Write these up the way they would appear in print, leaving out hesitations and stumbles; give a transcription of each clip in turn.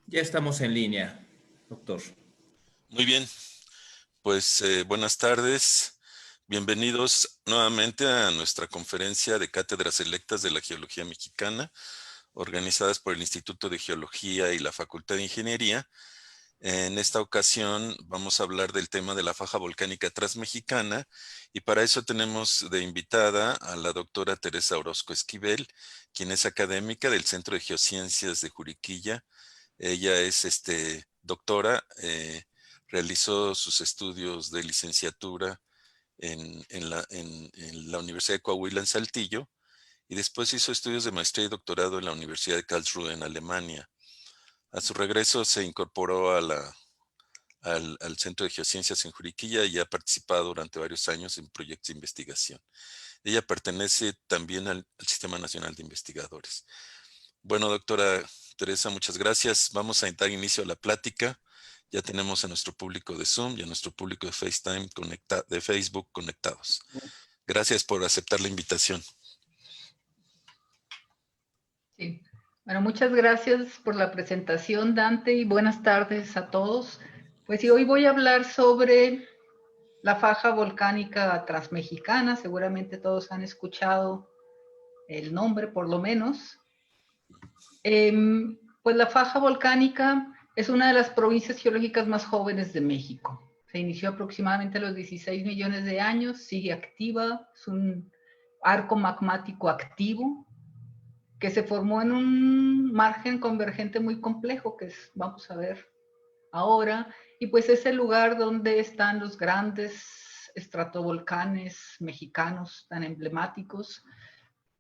Ya estamos en línea, doctor. Muy bien, pues buenas tardes. Bienvenidos nuevamente a nuestra conferencia de Cátedras Electas de la Geología Mexicana, organizadas por el Instituto de Geología y la Facultad de Ingeniería. En esta ocasión vamos a hablar del tema de la faja volcánica transmexicana y para eso tenemos de invitada a la doctora Teresa Orozco Esquivel, quien es académica del Centro de Geociencias de Juriquilla. Ella es doctora, realizó sus estudios de licenciatura en la Universidad de Coahuila en Saltillo y después hizo estudios de maestría y doctorado en la Universidad de Karlsruhe en Alemania. A su regreso se incorporó al Centro de Geociencias en Juriquilla y ha participado durante varios años en proyectos de investigación. Ella pertenece también al Sistema Nacional de Investigadores. Bueno, doctora Teresa, muchas gracias. Vamos a dar inicio a la plática. Ya tenemos a nuestro público de Zoom y a nuestro público de FaceTime de Facebook conectados. Gracias por aceptar la invitación. Sí. Bueno, muchas gracias por la presentación, Dante, y buenas tardes a todos. Pues sí, hoy voy a hablar sobre la faja volcánica transmexicana. Seguramente todos han escuchado el nombre, por lo menos. Pues la faja volcánica es una de las provincias geológicas más jóvenes de México. Se inició aproximadamente a los 16 millones de años, sigue activa, es un arco magmático activo que se formó en un margen convergente muy complejo, que vamos a ver ahora, y pues es el lugar donde están los grandes estratovolcanes mexicanos tan emblemáticos,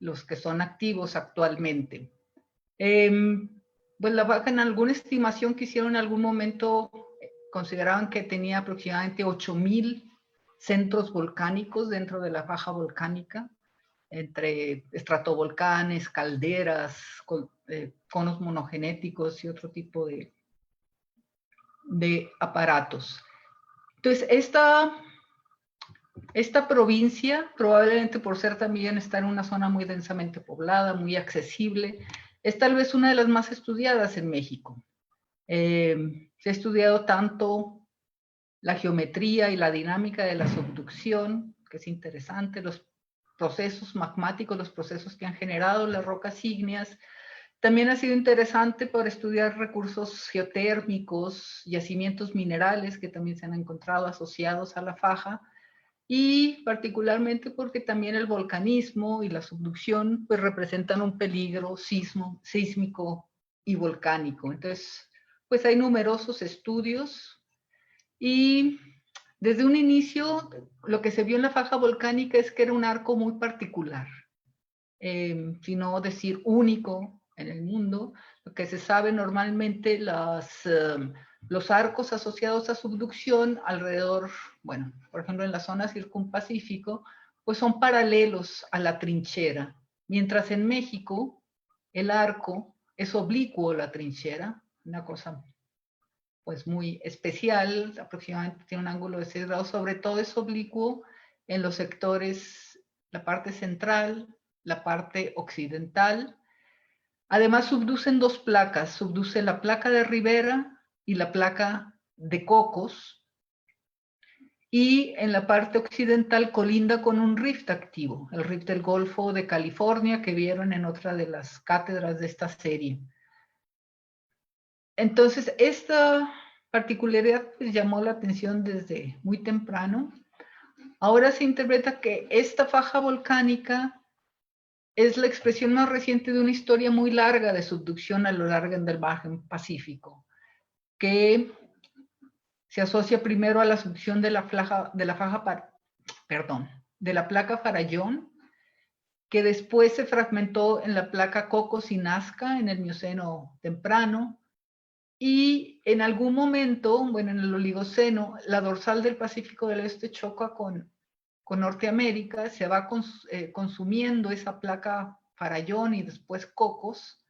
los que son activos actualmente. Pues la faja, en alguna estimación que hicieron en algún momento, consideraban que tenía aproximadamente 8,000 centros volcánicos dentro de la faja volcánica, entre estratovolcanes, calderas, conos monogenéticos y otro tipo de aparatos. Entonces, esta provincia, probablemente por ser también está en una zona muy densamente poblada, muy accesible, es tal vez una de las más estudiadas en México. Se ha estudiado tanto la geometría y la dinámica de la subducción, que es interesante, los procesos magmáticos, los procesos que han generado las rocas ígneas. También ha sido interesante por estudiar recursos geotérmicos, yacimientos minerales que también se han encontrado asociados a la faja, y particularmente porque también el volcanismo y la subducción pues representan un peligro sísmico y volcánico. Entonces, pues hay numerosos estudios y desde un inicio lo que se vio en la faja volcánica es que era un arco muy particular, si no decir único en el mundo. Lo que se sabe normalmente, los arcos asociados a subducción alrededor, bueno, por ejemplo en la zona circunpacífico, pues son paralelos a la trinchera, mientras en México el arco es oblicuo a la trinchera, una cosa pues muy especial, aproximadamente tiene un ángulo de 6 grados, sobre todo es oblicuo en los sectores, la parte central, la parte occidental. Además subducen dos placas, subduce la placa de Rivera y la placa de Cocos, y en la parte occidental colinda con un rift activo, el rift del Golfo de California, que vieron en otra de las cátedras de esta serie. Entonces, esta particularidad pues, llamó la atención desde muy temprano. Ahora se interpreta que esta faja volcánica es la expresión más reciente de una historia muy larga de subducción a lo largo del margen pacífico, que se asocia primero a la subducción de la placa Farallón, que después se fragmentó en la placa Cocos y Nazca en el Mioceno temprano, y en algún momento, bueno, en el Oligoceno, la dorsal del Pacífico del Este choca con Norteamérica, se va consumiendo esa placa Farallón y después Cocos,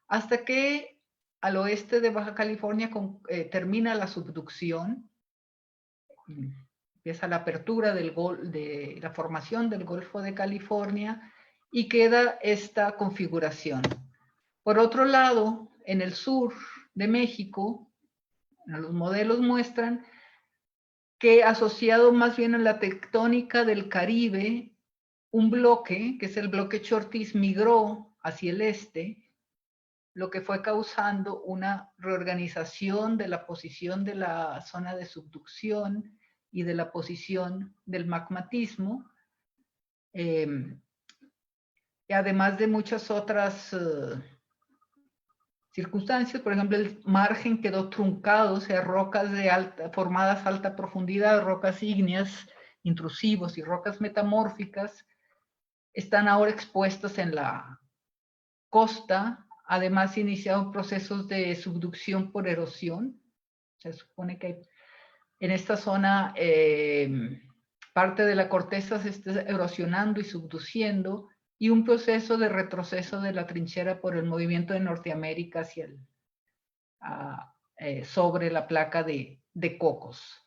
hasta que al oeste de Baja California termina la subducción, empieza la apertura de la formación del Golfo de California y queda esta configuración. Por otro lado, en el sur, de México, los modelos muestran que asociado más bien a la tectónica del Caribe, un bloque, que es el bloque Chortis, migró hacia el este, lo que fue causando una reorganización de la posición de la zona de subducción y de la posición del magmatismo, y además de muchas otras circunstancias. Por ejemplo, el margen quedó truncado, o sea, rocas formadas a alta profundidad, rocas ígneas, intrusivos y rocas metamórficas, están ahora expuestas en la costa. Además, se iniciaron procesos de subducción por erosión. Se supone que en esta zona parte de la corteza se está erosionando y subduciendo, y un proceso de retroceso de la trinchera por el movimiento de Norteamérica hacia sobre la placa de Cocos.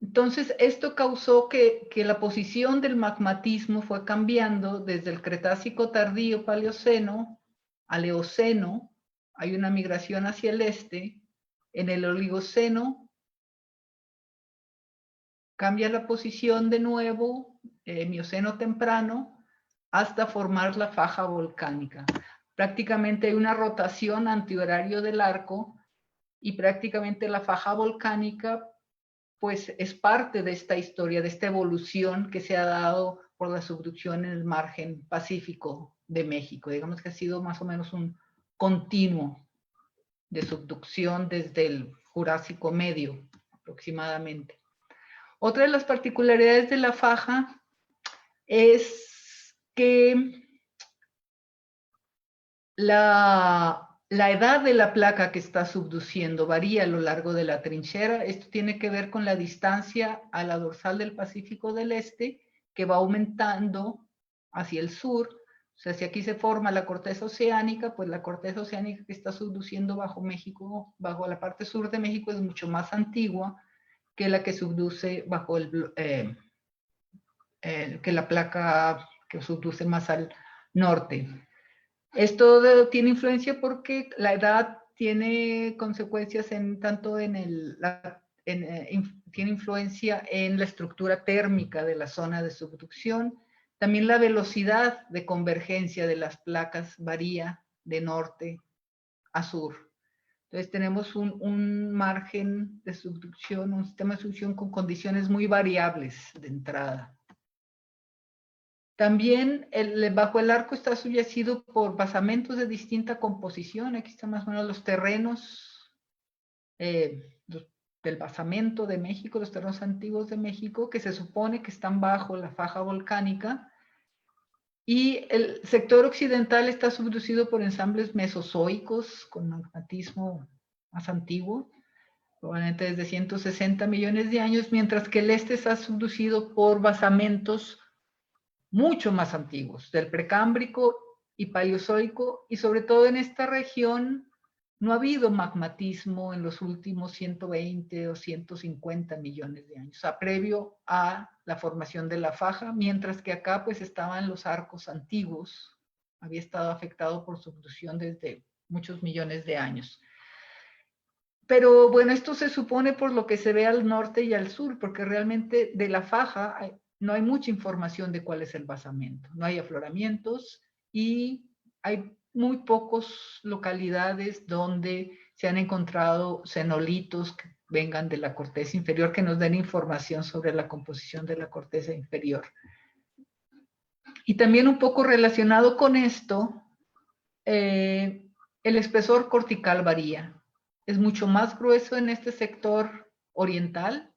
Entonces, esto causó que la posición del magmatismo fue cambiando desde el Cretácico tardío Paleoceno al Eoceno. Hay una migración hacia el este. En el Oligoceno cambia la posición de nuevo, Mioceno temprano, hasta formar la faja volcánica. Prácticamente hay una rotación antihorario del arco, y prácticamente la faja volcánica pues es parte de esta historia, de esta evolución que se ha dado por la subducción en el margen pacífico de México. Digamos que ha sido más o menos un continuo de subducción desde el Jurásico medio aproximadamente. Otra de las particularidades de la faja es que la edad de la placa que está subduciendo varía a lo largo de la trinchera. Esto tiene que ver con la distancia a la dorsal del Pacífico del Este, que va aumentando hacia el sur. O sea, si aquí se forma la corteza oceánica, pues la corteza oceánica que está subduciendo bajo México, bajo la parte sur de México, es mucho más antigua que la que subduce bajo que la placa que subduce más al norte. Esto tiene influencia porque la edad tiene consecuencias tiene influencia en la estructura térmica de la zona de subducción. También la velocidad de convergencia de las placas varía de norte a sur. Entonces tenemos un margen de subducción, un sistema de subducción con condiciones muy variables de entrada. También bajo el arco está subyacido por basamentos de distinta composición. Aquí están más o menos los terrenos del basamento de México, los terrenos antiguos de México, que se supone que están bajo la faja volcánica. Y el sector occidental está subducido por ensambles mesozoicos con magmatismo más antiguo, probablemente desde 160 millones de años, mientras que el este está subducido por basamentos mucho más antiguos, del precámbrico y paleozoico, y sobre todo en esta región no ha habido magmatismo en los últimos 120 o 150 millones de años, o sea, previo a la formación de la faja, mientras que acá pues estaban los arcos antiguos, había estado afectado por subducción desde muchos millones de años. Pero bueno, esto se supone por lo que se ve al norte y al sur, porque realmente de la faja no hay mucha información de cuál es el basamento. No hay afloramientos y hay muy pocas localidades donde se han encontrado cenolitos que vengan de la corteza inferior, que nos den información sobre la composición de la corteza inferior. Y también un poco relacionado con esto, el espesor cortical varía. Es mucho más grueso en este sector oriental,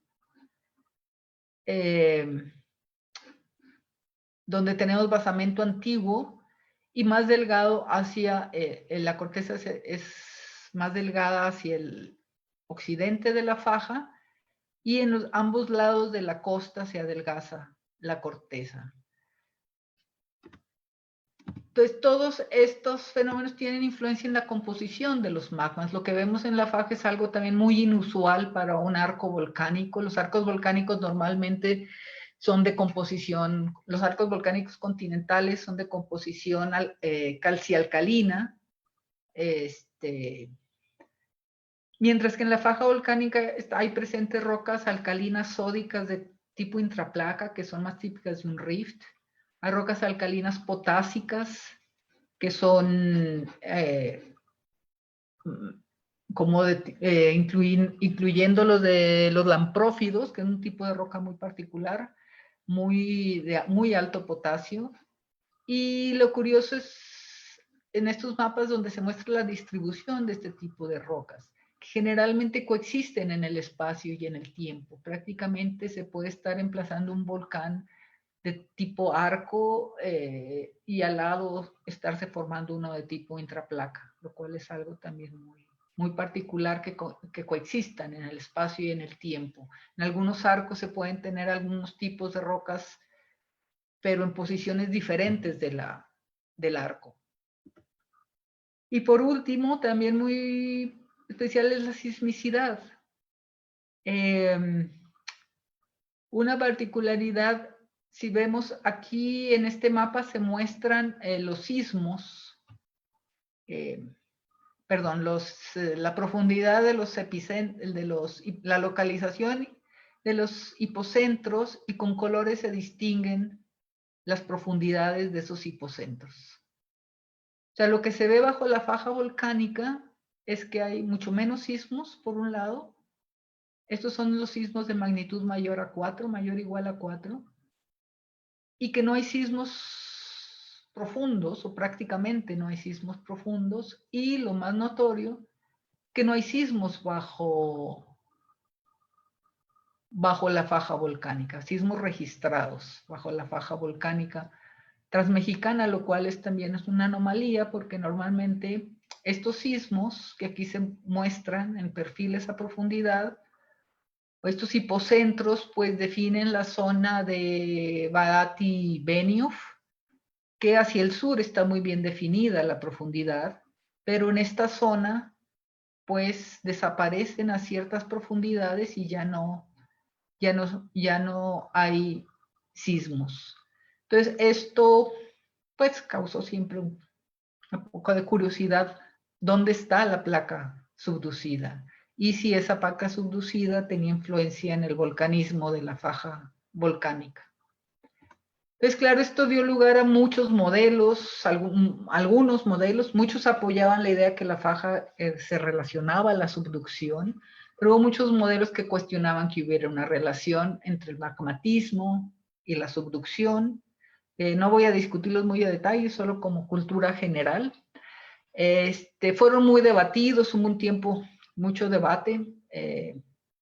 donde tenemos basamento antiguo, y más delgado hacia, la corteza es más delgada hacia el occidente de la faja, y en ambos lados de la costa se adelgaza la corteza. Entonces, todos estos fenómenos tienen influencia en la composición de los magmas. Lo que vemos en la faja es algo también muy inusual para un arco volcánico. Los arcos volcánicos normalmente son de composición, los arcos volcánicos continentales son de composición calcialcalina, Mientras que en la faja volcánica hay presentes rocas alcalinas sódicas de tipo intraplaca, que son más típicas de un rift. Hay rocas alcalinas potásicas, que son incluyendo los de los lamprófidos, que es un tipo de roca muy particular, muy alto potasio. Y lo curioso es en estos mapas donde se muestra la distribución de este tipo de rocas, que generalmente coexisten en el espacio y en el tiempo. Prácticamente se puede estar emplazando un volcán de tipo arco y al lado estarse formando uno de tipo intraplaca, lo cual es algo también muy particular que coexistan en el espacio y en el tiempo. En algunos arcos se pueden tener algunos tipos de rocas, pero en posiciones diferentes del arco. Y por último, también muy especial es la sismicidad. Una particularidad, si vemos aquí en este mapa se muestran los sismos, la profundidad de los epicentros, la localización de los hipocentros, y con colores se distinguen las profundidades de esos hipocentros. O sea, lo que se ve bajo la faja volcánica es que hay mucho menos sismos, por un lado. Estos son los sismos de magnitud mayor a 4, mayor o igual a 4. Y que no hay sismos profundos, o prácticamente no hay sismos profundos. Y lo más notorio, que no hay sismos bajo la faja volcánica, sismos registrados bajo la faja volcánica transmexicana, lo cual también es una anomalía, porque normalmente estos sismos que aquí se muestran en perfiles a profundidad, o estos hipocentros, pues definen la zona de Badati-Benioff, que hacia el sur está muy bien definida la profundidad, pero en esta zona, pues desaparecen a ciertas profundidades y ya no hay sismos. Entonces, esto pues causó siempre un poco de curiosidad, ¿dónde está la placa subducida? Y si esa placa subducida tenía influencia en el volcanismo de la faja volcánica. Entonces, claro, esto dio lugar a muchos modelos, algunos modelos, muchos apoyaban la idea que la faja se relacionaba a la subducción, pero hubo muchos modelos que cuestionaban que hubiera una relación entre el magmatismo y la subducción. No voy a discutirlos muy a detalle, solo como cultura general. Fueron muy debatidos, hubo un tiempo, mucho debate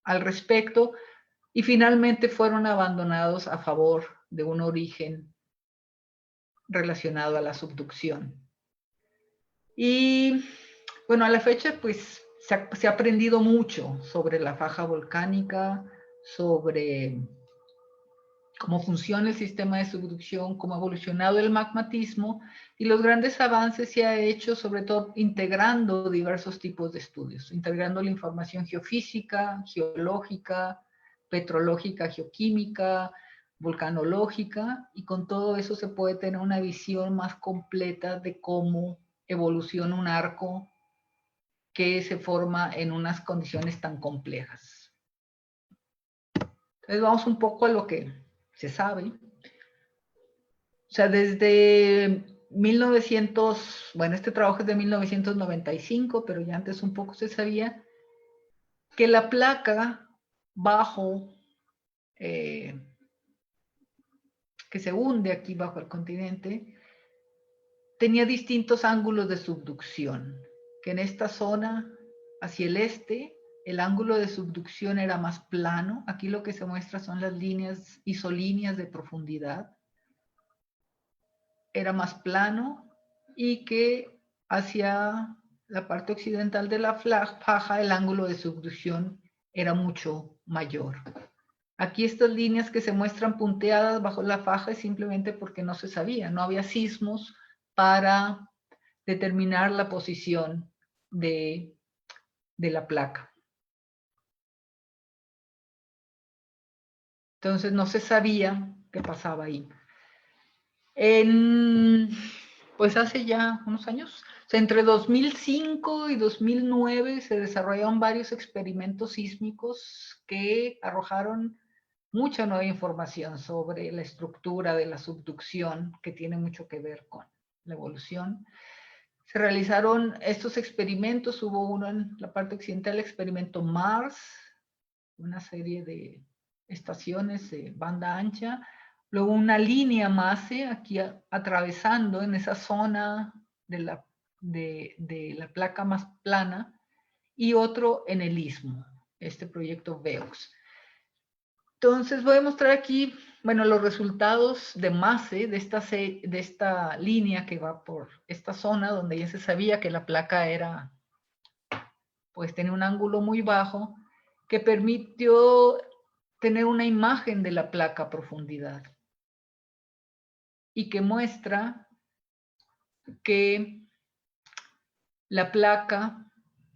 al respecto, y finalmente fueron abandonados a favor de un origen relacionado a la subducción. Y bueno, a la fecha pues se ha aprendido mucho sobre la faja volcánica, sobre cómo funciona el sistema de subducción, cómo ha evolucionado el magmatismo, y los grandes avances se ha hecho sobre todo integrando diversos tipos de estudios, integrando la información geofísica, geológica, petrológica, geoquímica, volcanológica, y con todo eso se puede tener una visión más completa de cómo evoluciona un arco que se forma en unas condiciones tan complejas. Entonces vamos un poco a lo que se sabe. O sea, desde 1900, bueno, este trabajo es de 1995, pero ya antes un poco se sabía que la placa bajo, que se hunde aquí bajo el continente, tenía distintos ángulos de subducción, que en esta zona, hacia el este, el ángulo de subducción era más plano. Aquí lo que se muestra son las líneas, isolíneas de profundidad. Era más plano, y que hacia la parte occidental de la faja el ángulo de subducción era mucho mayor. Aquí estas líneas que se muestran punteadas bajo la faja es simplemente porque no se sabía, no había sismos para determinar la posición de la placa. Entonces no se sabía qué pasaba ahí. Pues hace ya unos años, o sea, entre 2005 y 2009 se desarrollaron varios experimentos sísmicos que arrojaron mucha nueva información sobre la estructura de la subducción, que tiene mucho que ver con la evolución. Se realizaron estos experimentos, hubo uno en la parte occidental, el experimento Mars, una serie de estaciones de banda ancha, luego una línea MASE aquí atravesando en esa zona de la placa más plana, y otro en el istmo, este proyecto VEOX. Entonces voy a mostrar aquí, bueno, los resultados de MASE, de esta línea que va por esta zona donde ya se sabía que la placa era, pues tenía un ángulo muy bajo, que permitió tener una imagen de la placa a profundidad y que muestra que la placa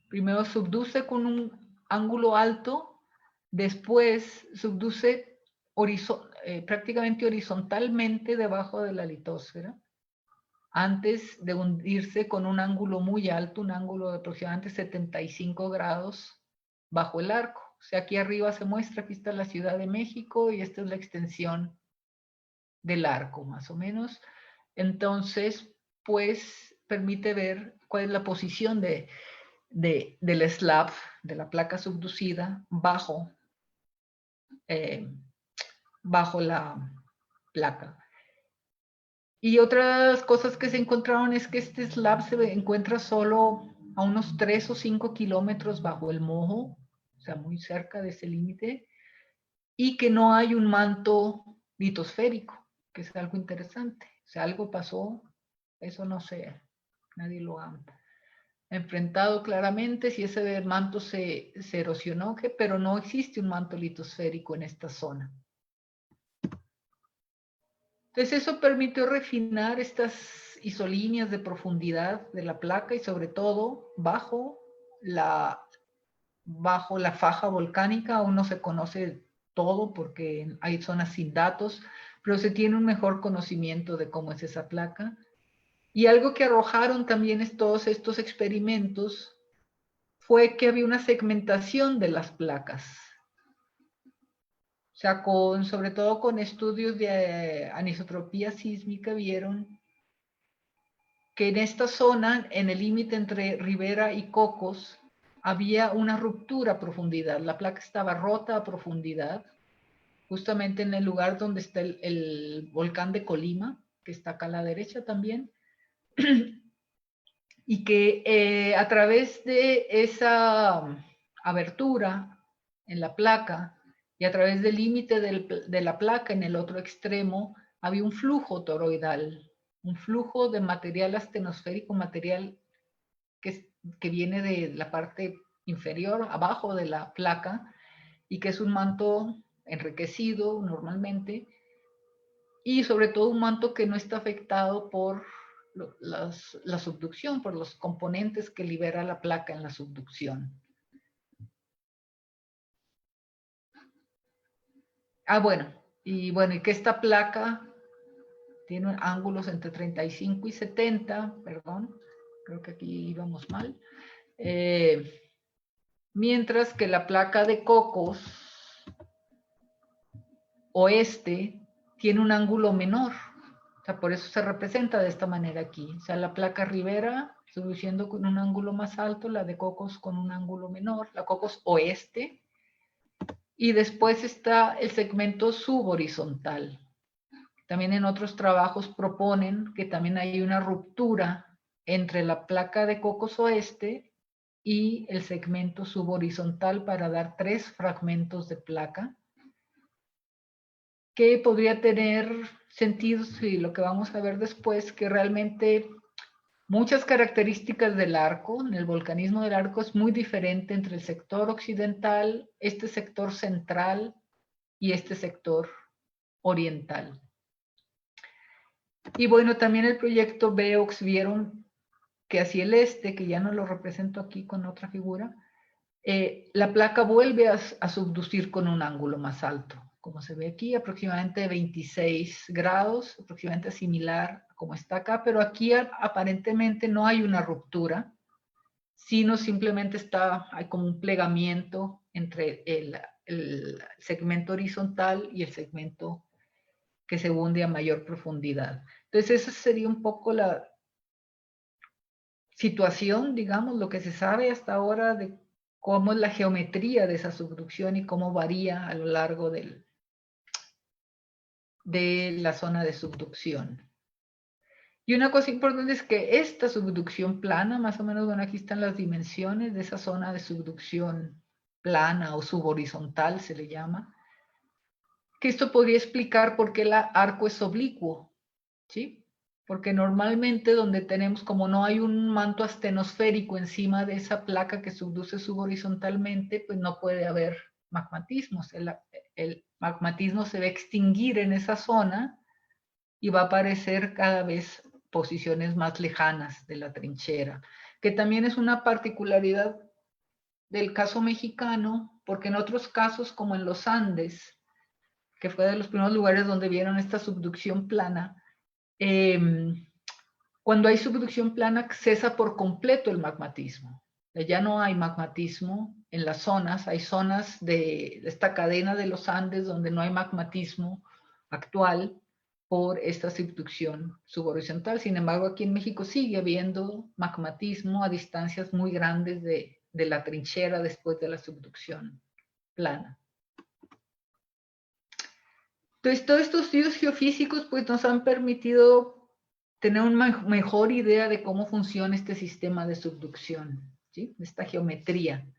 primero subduce con un ángulo alto, después subduce prácticamente horizontalmente debajo de la litosfera, antes de hundirse con un ángulo muy alto, un ángulo de aproximadamente 75 grados bajo el arco. O sea, aquí arriba se muestra, aquí está la Ciudad de México y esta es la extensión del arco, más o menos. Entonces, pues permite ver cuál es la posición del slab, de la placa subducida, bajo la placa. Y otras cosas que se encontraron es que este slab se encuentra solo a unos 3 o 5 kilómetros bajo el mojo, o sea, muy cerca de ese límite, y que no hay un manto litosférico, que es algo interesante. O sea, algo pasó, eso no sé, nadie lo ha enfrentado claramente, si ese manto se erosionó, pero no existe un manto litosférico en esta zona. Entonces eso permitió refinar estas isolíneas de profundidad de la placa y sobre todo bajo la faja volcánica. Aún no se conoce todo porque hay zonas sin datos, pero se tiene un mejor conocimiento de cómo es esa placa. Y algo que arrojaron también todos estos experimentos fue que había una segmentación de las placas. O sea, sobre todo con estudios de anisotropía sísmica, vieron que en esta zona, en el límite entre Rivera y Cocos, había una ruptura a profundidad. La placa estaba rota a profundidad, justamente en el lugar donde está el volcán de Colima, que está acá a la derecha también, y que a través de esa abertura en la placa y a través del límite de la placa en el otro extremo, había un flujo toroidal, un flujo de material astenosférico, material que viene de la parte inferior, abajo de la placa, y que es un manto enriquecido normalmente, y sobre todo un manto que no está afectado por la subducción, por los componentes que libera la placa en la subducción. Y que esta placa tiene ángulos entre 35 y 70, perdón, creo que aquí íbamos mal, mientras que la placa de Cocos oeste tiene un ángulo menor. O sea, por eso se representa de esta manera aquí. O sea, la placa Rivera subduciendo con un ángulo más alto, la de Cocos con un ángulo menor, la Cocos oeste. Y después está el segmento subhorizontal. También en otros trabajos proponen que también hay una ruptura entre la placa de Cocos oeste y el segmento subhorizontal para dar 3 fragmentos de placa, que podría tener sentido si lo que vamos a ver después, que realmente muchas características del arco, en el volcanismo del arco es muy diferente entre el sector occidental, este sector central y este sector oriental. Y bueno, también el proyecto VEOX vieron que hacia el este, que ya no lo represento aquí con otra figura, la placa vuelve a subducir con un ángulo más alto, como se ve aquí, aproximadamente 26 grados, aproximadamente similar a como está acá, pero aquí aparentemente no hay una ruptura, sino simplemente hay como un plegamiento entre el segmento horizontal y el segmento que se hunde a mayor profundidad. Entonces, esa sería un poco la situación, digamos, lo que se sabe hasta ahora de cómo es la geometría de esa subducción y cómo varía a lo largo de la zona de subducción. Y una cosa importante es que esta subducción plana, más o menos, bueno, aquí están las dimensiones de esa zona de subducción plana o subhorizontal, se le llama, que esto podría explicar por qué el arco es oblicuo, ¿sí? Porque normalmente donde tenemos, como no hay un manto astenosférico encima de esa placa que subduce subhorizontalmente, pues no puede haber magmatismos. El magmatismo se va a extinguir en esa zona y va a aparecer cada vez posiciones más lejanas de la trinchera, que también es una particularidad del caso mexicano, porque en otros casos, como en los Andes, que fue de los primeros lugares donde vieron esta subducción plana, cuando hay subducción plana cesa por completo el magmatismo. Ya no hay magmatismo en las zonas, hay zonas de esta cadena de los Andes donde no hay magmatismo actual por esta subducción subhorizontal. Sin embargo, aquí en México sigue habiendo magmatismo a distancias muy grandes de la trinchera después de la subducción plana. Entonces, todos estos estudios geofísicos pues, nos han permitido tener una mejor idea de cómo funciona este sistema de subducción, ¿sí? Esta geometría.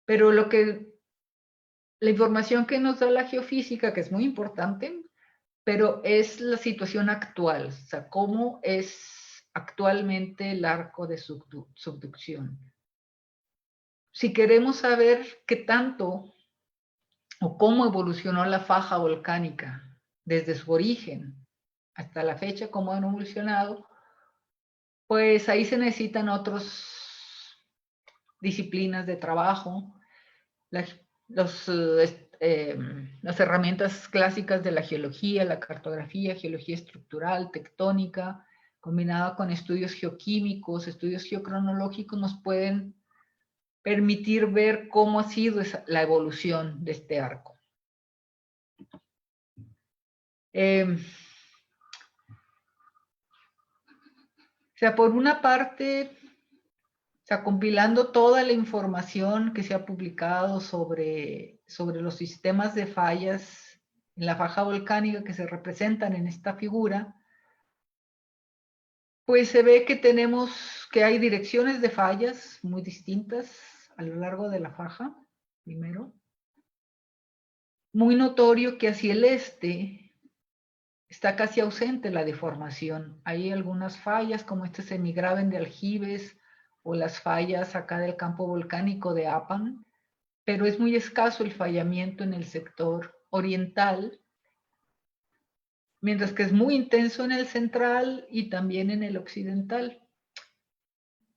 Pero la información que nos da la geofísica, que es muy importante, pero es la situación actual, o sea, cómo es actualmente el arco de subducción. Si queremos saber qué tanto o cómo evolucionó la faja volcánica desde su origen hasta la fecha, cómo han evolucionado, pues ahí se necesitan otras disciplinas de trabajo, las herramientas clásicas de la geología, la cartografía, geología estructural, tectónica, combinada con estudios geoquímicos, estudios geocronológicos, nos pueden permitir ver cómo ha sido la evolución de este arco. O sea, por una parte, o sea, compilando toda la información que se ha publicado sobre los sistemas de fallas en la faja volcánica que se representan en esta figura, pues se ve que hay direcciones de fallas muy distintas a lo largo de la faja, primero. Muy notorio que hacia el este está casi ausente la deformación. Hay algunas fallas como este semigraben de Aljibes o las fallas acá del campo volcánico de Apan, pero es muy escaso el fallamiento en el sector oriental, mientras que es muy intenso en el central y también en el occidental.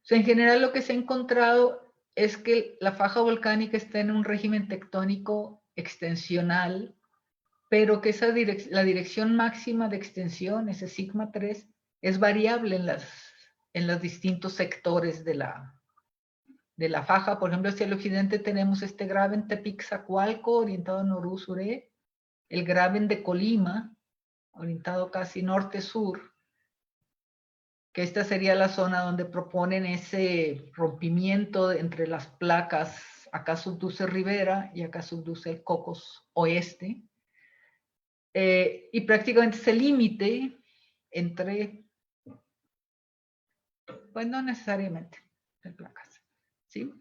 O sea, en general lo que se ha encontrado es que la faja volcánica está en un régimen tectónico extensional, pero que la dirección máxima de extensión, ese sigma 3, es variable en los distintos sectores de la faja. Por ejemplo, hacia el occidente tenemos este graben Tepic-Zacualco, orientado norú-suré, el graben de Colima, orientado casi norte-sur, que esta sería la zona donde proponen ese rompimiento entre las placas. Acá subduce Rivera y acá subduce el Cocos Oeste. Y prácticamente ese límite entre, pues no necesariamente en placas, ¿sí?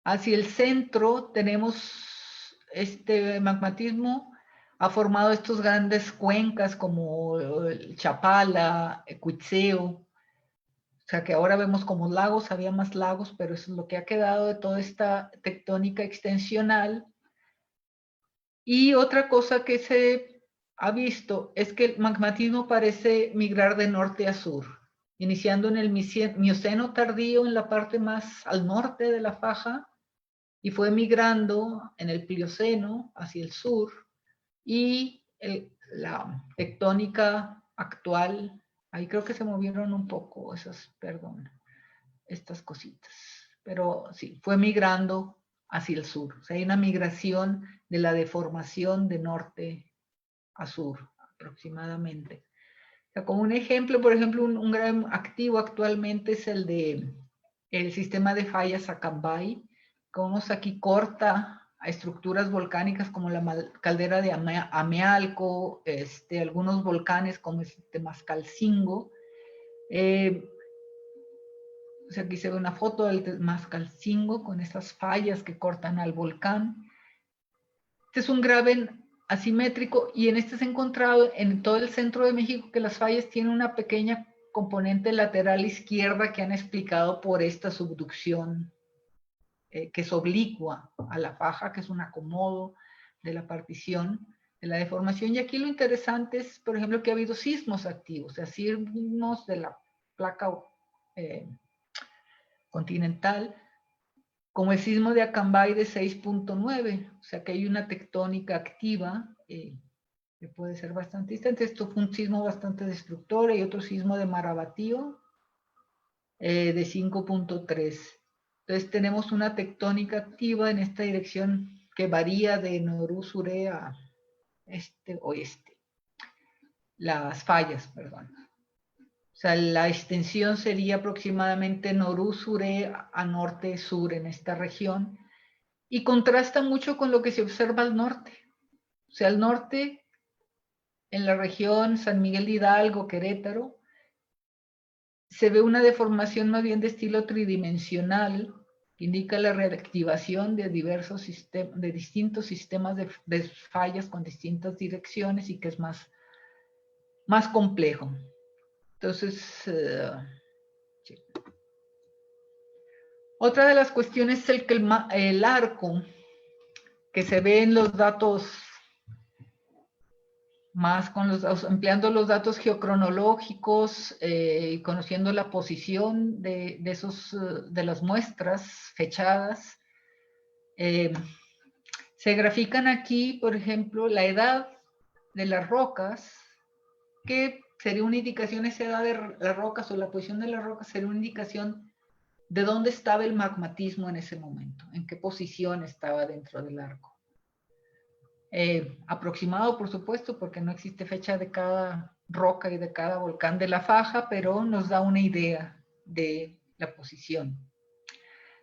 Hacia el centro tenemos este magmatismo, ha formado estos grandes cuencas como el Chapala, Cuitzeo, o sea que ahora vemos como lagos, había más lagos, pero eso es lo que ha quedado de toda esta tectónica extensional. Y otra cosa que se ha visto es que el magmatismo parece migrar de norte a sur, iniciando en el Mioceno tardío en la parte más al norte de la faja y fue migrando en el Plioceno hacia el sur, y la tectónica actual, ahí creo que se movieron un poco esas, perdón, estas cositas, pero sí, fue migrando hacia el sur. O sea, hay una migración de la deformación de norte a sur, aproximadamente. O sea, como un ejemplo, por ejemplo, un gran activo actualmente es el sistema de fallas Acambay, que vemos aquí corta a estructuras volcánicas como la caldera de Amealco, algunos volcanes como Mascalcingo. O sea, aquí se ve una foto del Mascalcingo con esas fallas que cortan al volcán. Este es un graben asimétrico, y en este se ha encontrado en todo el centro de México que las fallas tienen una pequeña componente lateral izquierda que han explicado por esta subducción que es oblicua a la faja, que es un acomodo de la partición, de la deformación. Y aquí lo interesante es, por ejemplo, que ha habido sismos activos, o sea, sismos de la placa continental, como el sismo de Acambay de 6.9, o sea que hay una tectónica activa que puede ser bastante distante. Esto fue un sismo bastante destructor. Y otro sismo de Marabatío de 5.3. Entonces tenemos una tectónica activa en esta dirección que varía de norú-suré a este-oeste. Las fallas, perdón. O sea, la extensión sería aproximadamente norú-suré a norte-sur en esta región, y contrasta mucho con lo que se observa al norte. O sea, al norte, en la región San Miguel de Hidalgo, Querétaro, se ve una deformación más bien de estilo tridimensional, que indica la reactivación de distintos sistemas de fallas con distintas direcciones, y que es más complejo. Entonces, sí. Otra de las cuestiones es que el arco, que se ve en los datos más empleando los datos geocronológicos y conociendo la posición de las muestras fechadas. Se grafican aquí, por ejemplo, la edad de las rocas, que sería una indicación, esa edad de las rocas o la posición de las rocas sería una indicación de dónde estaba el magmatismo en ese momento, en qué posición estaba dentro del arco. Aproximado, por supuesto, porque no existe fecha de cada roca y de cada volcán de la faja, pero nos da una idea de la posición.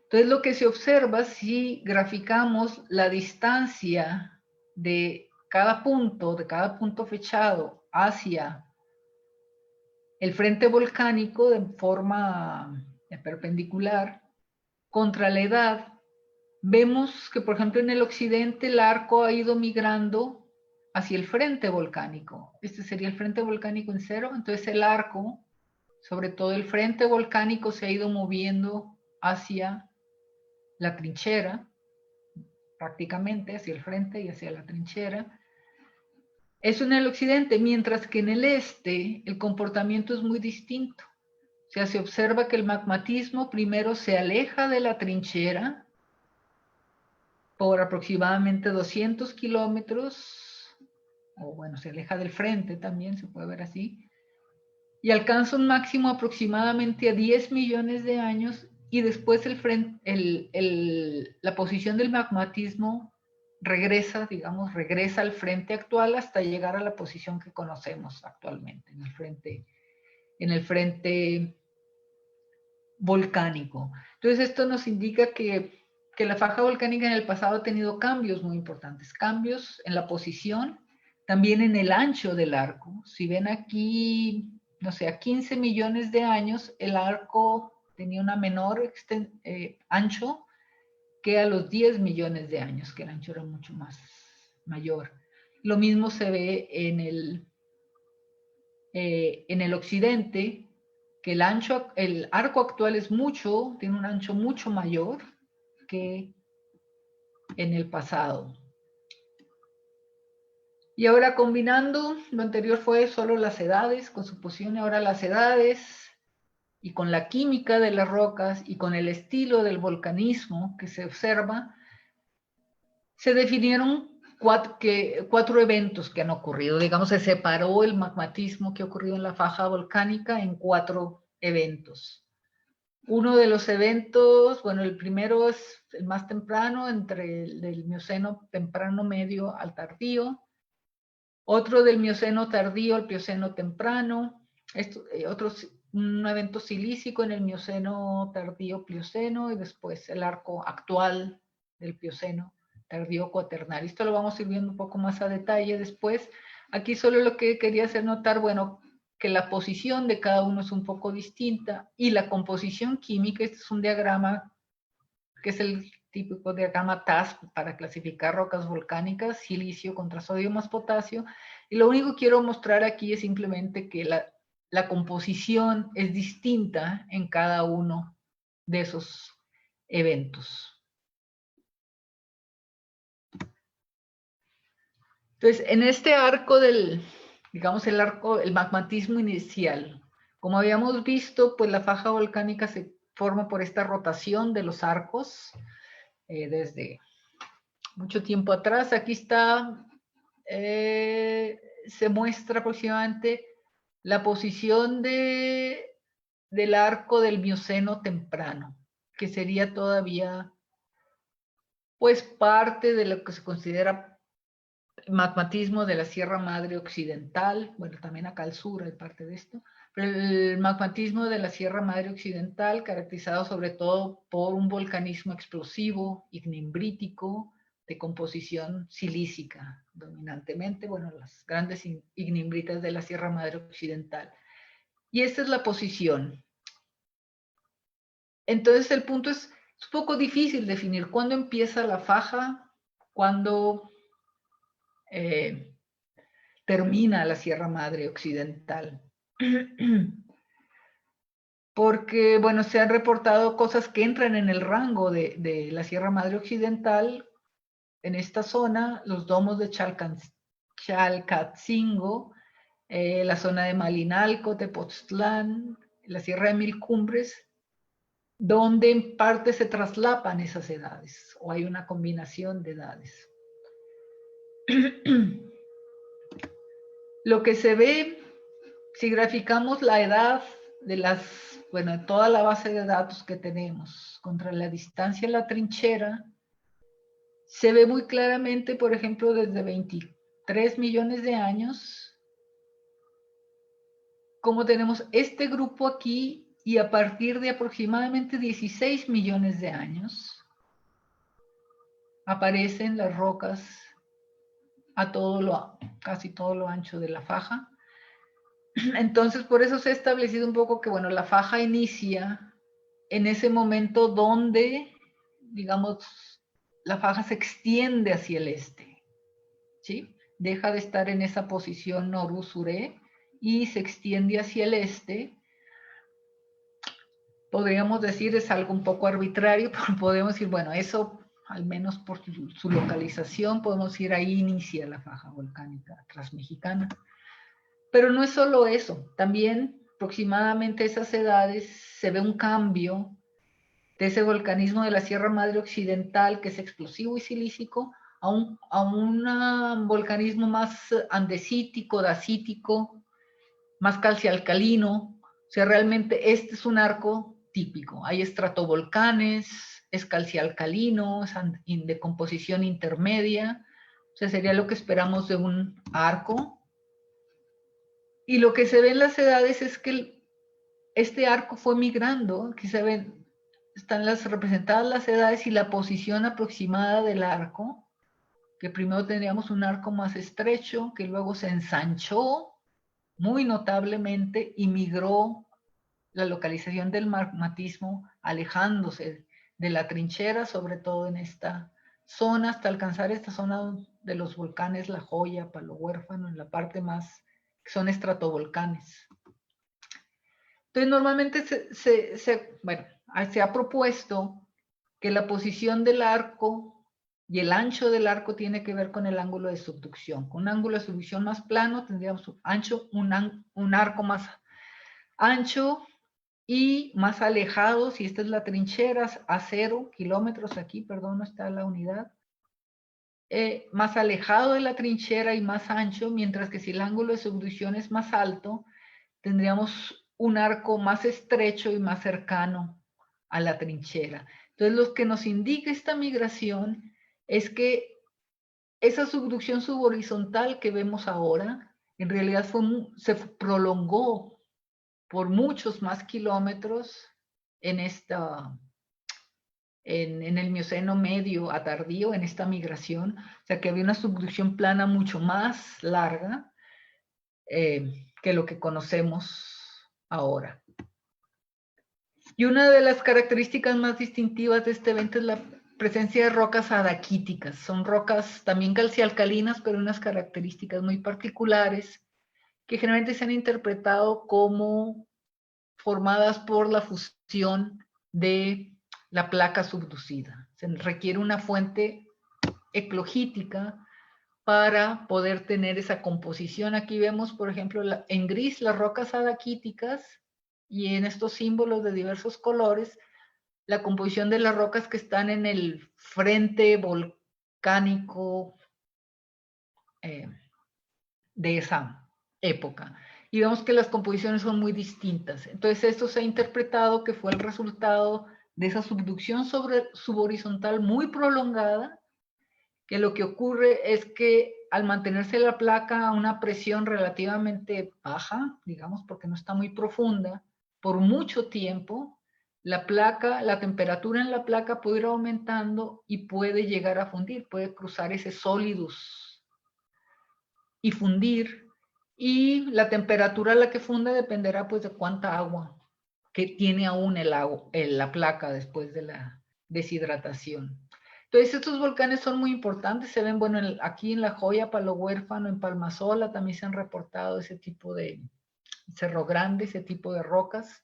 Entonces, lo que se observa, si graficamos la distancia de cada punto fechado hacia el frente volcánico de forma perpendicular contra la edad, vemos que, por ejemplo, en el occidente el arco ha ido migrando hacia el frente volcánico. Este sería el frente volcánico en cero. Entonces el arco, sobre todo el frente volcánico, se ha ido moviendo hacia la trinchera, prácticamente hacia el frente y hacia la trinchera. Eso en el occidente, mientras que en el este el comportamiento es muy distinto. O sea, se observa que el magmatismo primero se aleja de la trinchera por aproximadamente 200 kilómetros, o bueno, se aleja del frente también, se puede ver así, y alcanza un máximo aproximadamente a 10 millones de años, y después la posición del magmatismo regresa, digamos, regresa al frente actual hasta llegar a la posición que conocemos actualmente, en el frente volcánico. Entonces esto nos indica que la faja volcánica en el pasado ha tenido cambios muy importantes, cambios en la posición, también en el ancho del arco. Si ven aquí, no sé, a 15 millones de años, el arco tenía una menor ancho que a los 10 millones de años, que el ancho era mucho más mayor. Lo mismo se ve en el occidente, que el arco actual tiene un ancho mucho mayor que en el pasado. Y ahora, combinando, lo anterior fue solo las edades con su posición, ahora las edades y con la química de las rocas y con el estilo del volcanismo que se observa, se definieron cuatro eventos que han ocurrido. Digamos, se separó el magmatismo que ha ocurrido en la faja volcánica en 4 eventos. Uno de los eventos, bueno, el primero es el más temprano, entre el Mioceno temprano, medio al tardío. Otro del Mioceno tardío al Plioceno temprano. Un evento silícico en el Mioceno tardío Plioceno y después el arco actual del Plioceno tardío cuaternario. Esto lo vamos a ir viendo un poco más a detalle después. Aquí solo lo que quería hacer notar, bueno, que la posición de cada uno es un poco distinta y la composición química, este es un diagrama que es el típico diagrama TASP para clasificar rocas volcánicas, silicio contra sodio más potasio, y lo único que quiero mostrar aquí es simplemente que la composición es distinta en cada uno de esos eventos. Entonces, en este arco digamos el magmatismo inicial, como habíamos visto, pues la faja volcánica se forma por esta rotación de los arcos desde mucho tiempo atrás. Aquí está, se muestra aproximadamente la posición del arco del Mioceno temprano, que sería todavía pues parte de lo que se considera magmatismo de la Sierra Madre Occidental. Bueno, también acá al sur hay parte de esto, pero el magmatismo de la Sierra Madre Occidental, caracterizado sobre todo por un volcanismo explosivo, ignimbritático, de composición silícica dominantemente, bueno, las grandes ignimbritas de la Sierra Madre Occidental. Y esta es la posición. Entonces el punto es un poco difícil definir cuándo empieza la faja, cuándo termina la Sierra Madre Occidental. Porque, bueno, se han reportado cosas que entran en el rango de la Sierra Madre Occidental. En esta zona, los domos de Chalcatzingo, la zona de Malinalco, Tepoztlán, la Sierra de Mil Cumbres, donde en parte se traslapan esas edades, o hay una combinación de edades. Lo que se ve, si graficamos la edad de toda la base de datos que tenemos contra la distancia a la trinchera, se ve muy claramente, por ejemplo, desde 23 millones de años, como tenemos este grupo aquí, y a partir de aproximadamente 16 millones de años, aparecen las rocas a casi todo lo ancho de la faja. Entonces, por eso se ha establecido un poco que, bueno, la faja inicia en ese momento donde, digamos, la faja se extiende hacia el este, ¿sí? Deja de estar en esa posición Noru-Suré y se extiende hacia el este. Podríamos decir, es algo un poco arbitrario, pero podemos decir, bueno, eso, al menos por su localización, podemos decir, ahí inicia la faja volcánica transmexicana. Pero no es solo eso, también aproximadamente a esas edades se ve un cambio de ese volcanismo de la Sierra Madre Occidental, que es explosivo y silícico, a un volcanismo más andesítico, dacítico, más calcialcalino. O sea, realmente este es un arco típico. Hay estratovolcanes, es calcialcalino, es de composición intermedia. O sea, sería lo que esperamos de un arco. Y lo que se ve en las edades es que este arco fue migrando. Aquí se ven, están representadas las edades y la posición aproximada del arco, que primero tendríamos un arco más estrecho, que luego se ensanchó muy notablemente y migró la localización del magmatismo, alejándose de la trinchera, sobre todo en esta zona, hasta alcanzar esta zona de los volcanes La Joya, Palo Huérfano, en la parte más, que son estratovolcanes. Entonces, normalmente se ha propuesto que la posición del arco y el ancho del arco tiene que ver con el ángulo de subducción. Con un ángulo de subducción más plano tendríamos un arco más ancho y más alejado. Si esta es la trinchera, a 0 kilómetros aquí, perdón, no está la unidad. más alejado de la trinchera y más ancho, mientras que si el ángulo de subducción es más alto, tendríamos un arco más estrecho y más cercano a la trinchera. Entonces, lo que nos indica esta migración es que esa subducción subhorizontal que vemos ahora, en realidad se prolongó por muchos más kilómetros en el Mioceno medio a tardío, en esta migración. O sea, que había una subducción plana mucho más larga que lo que conocemos ahora. Y una de las características más distintivas de este evento es la presencia de rocas adaquíticas. Son rocas también calcialcalinas, pero unas características muy particulares que generalmente se han interpretado como formadas por la fusión de la placa subducida. Se requiere una fuente eclogítica para poder tener esa composición. Aquí vemos, por ejemplo, en gris las rocas adaquíticas y en estos símbolos de diversos colores, la composición de las rocas que están en el frente volcánico de esa época. Y vemos que las composiciones son muy distintas. Entonces, esto se ha interpretado que fue el resultado de esa subducción subhorizontal muy prolongada, que lo que ocurre es que al mantenerse la placa a una presión relativamente baja, digamos, porque no está muy profunda, por mucho tiempo, la temperatura en la placa puede ir aumentando y puede llegar a fundir, puede cruzar ese solidus y fundir, y la temperatura a la que funde dependerá pues de cuánta agua que tiene aún la placa después de la deshidratación. Entonces estos volcanes son muy importantes, se ven, bueno, aquí en La Joya, Palo Huérfano, en Palmasola también se han reportado ese tipo de Cerro Grande, ese tipo de rocas.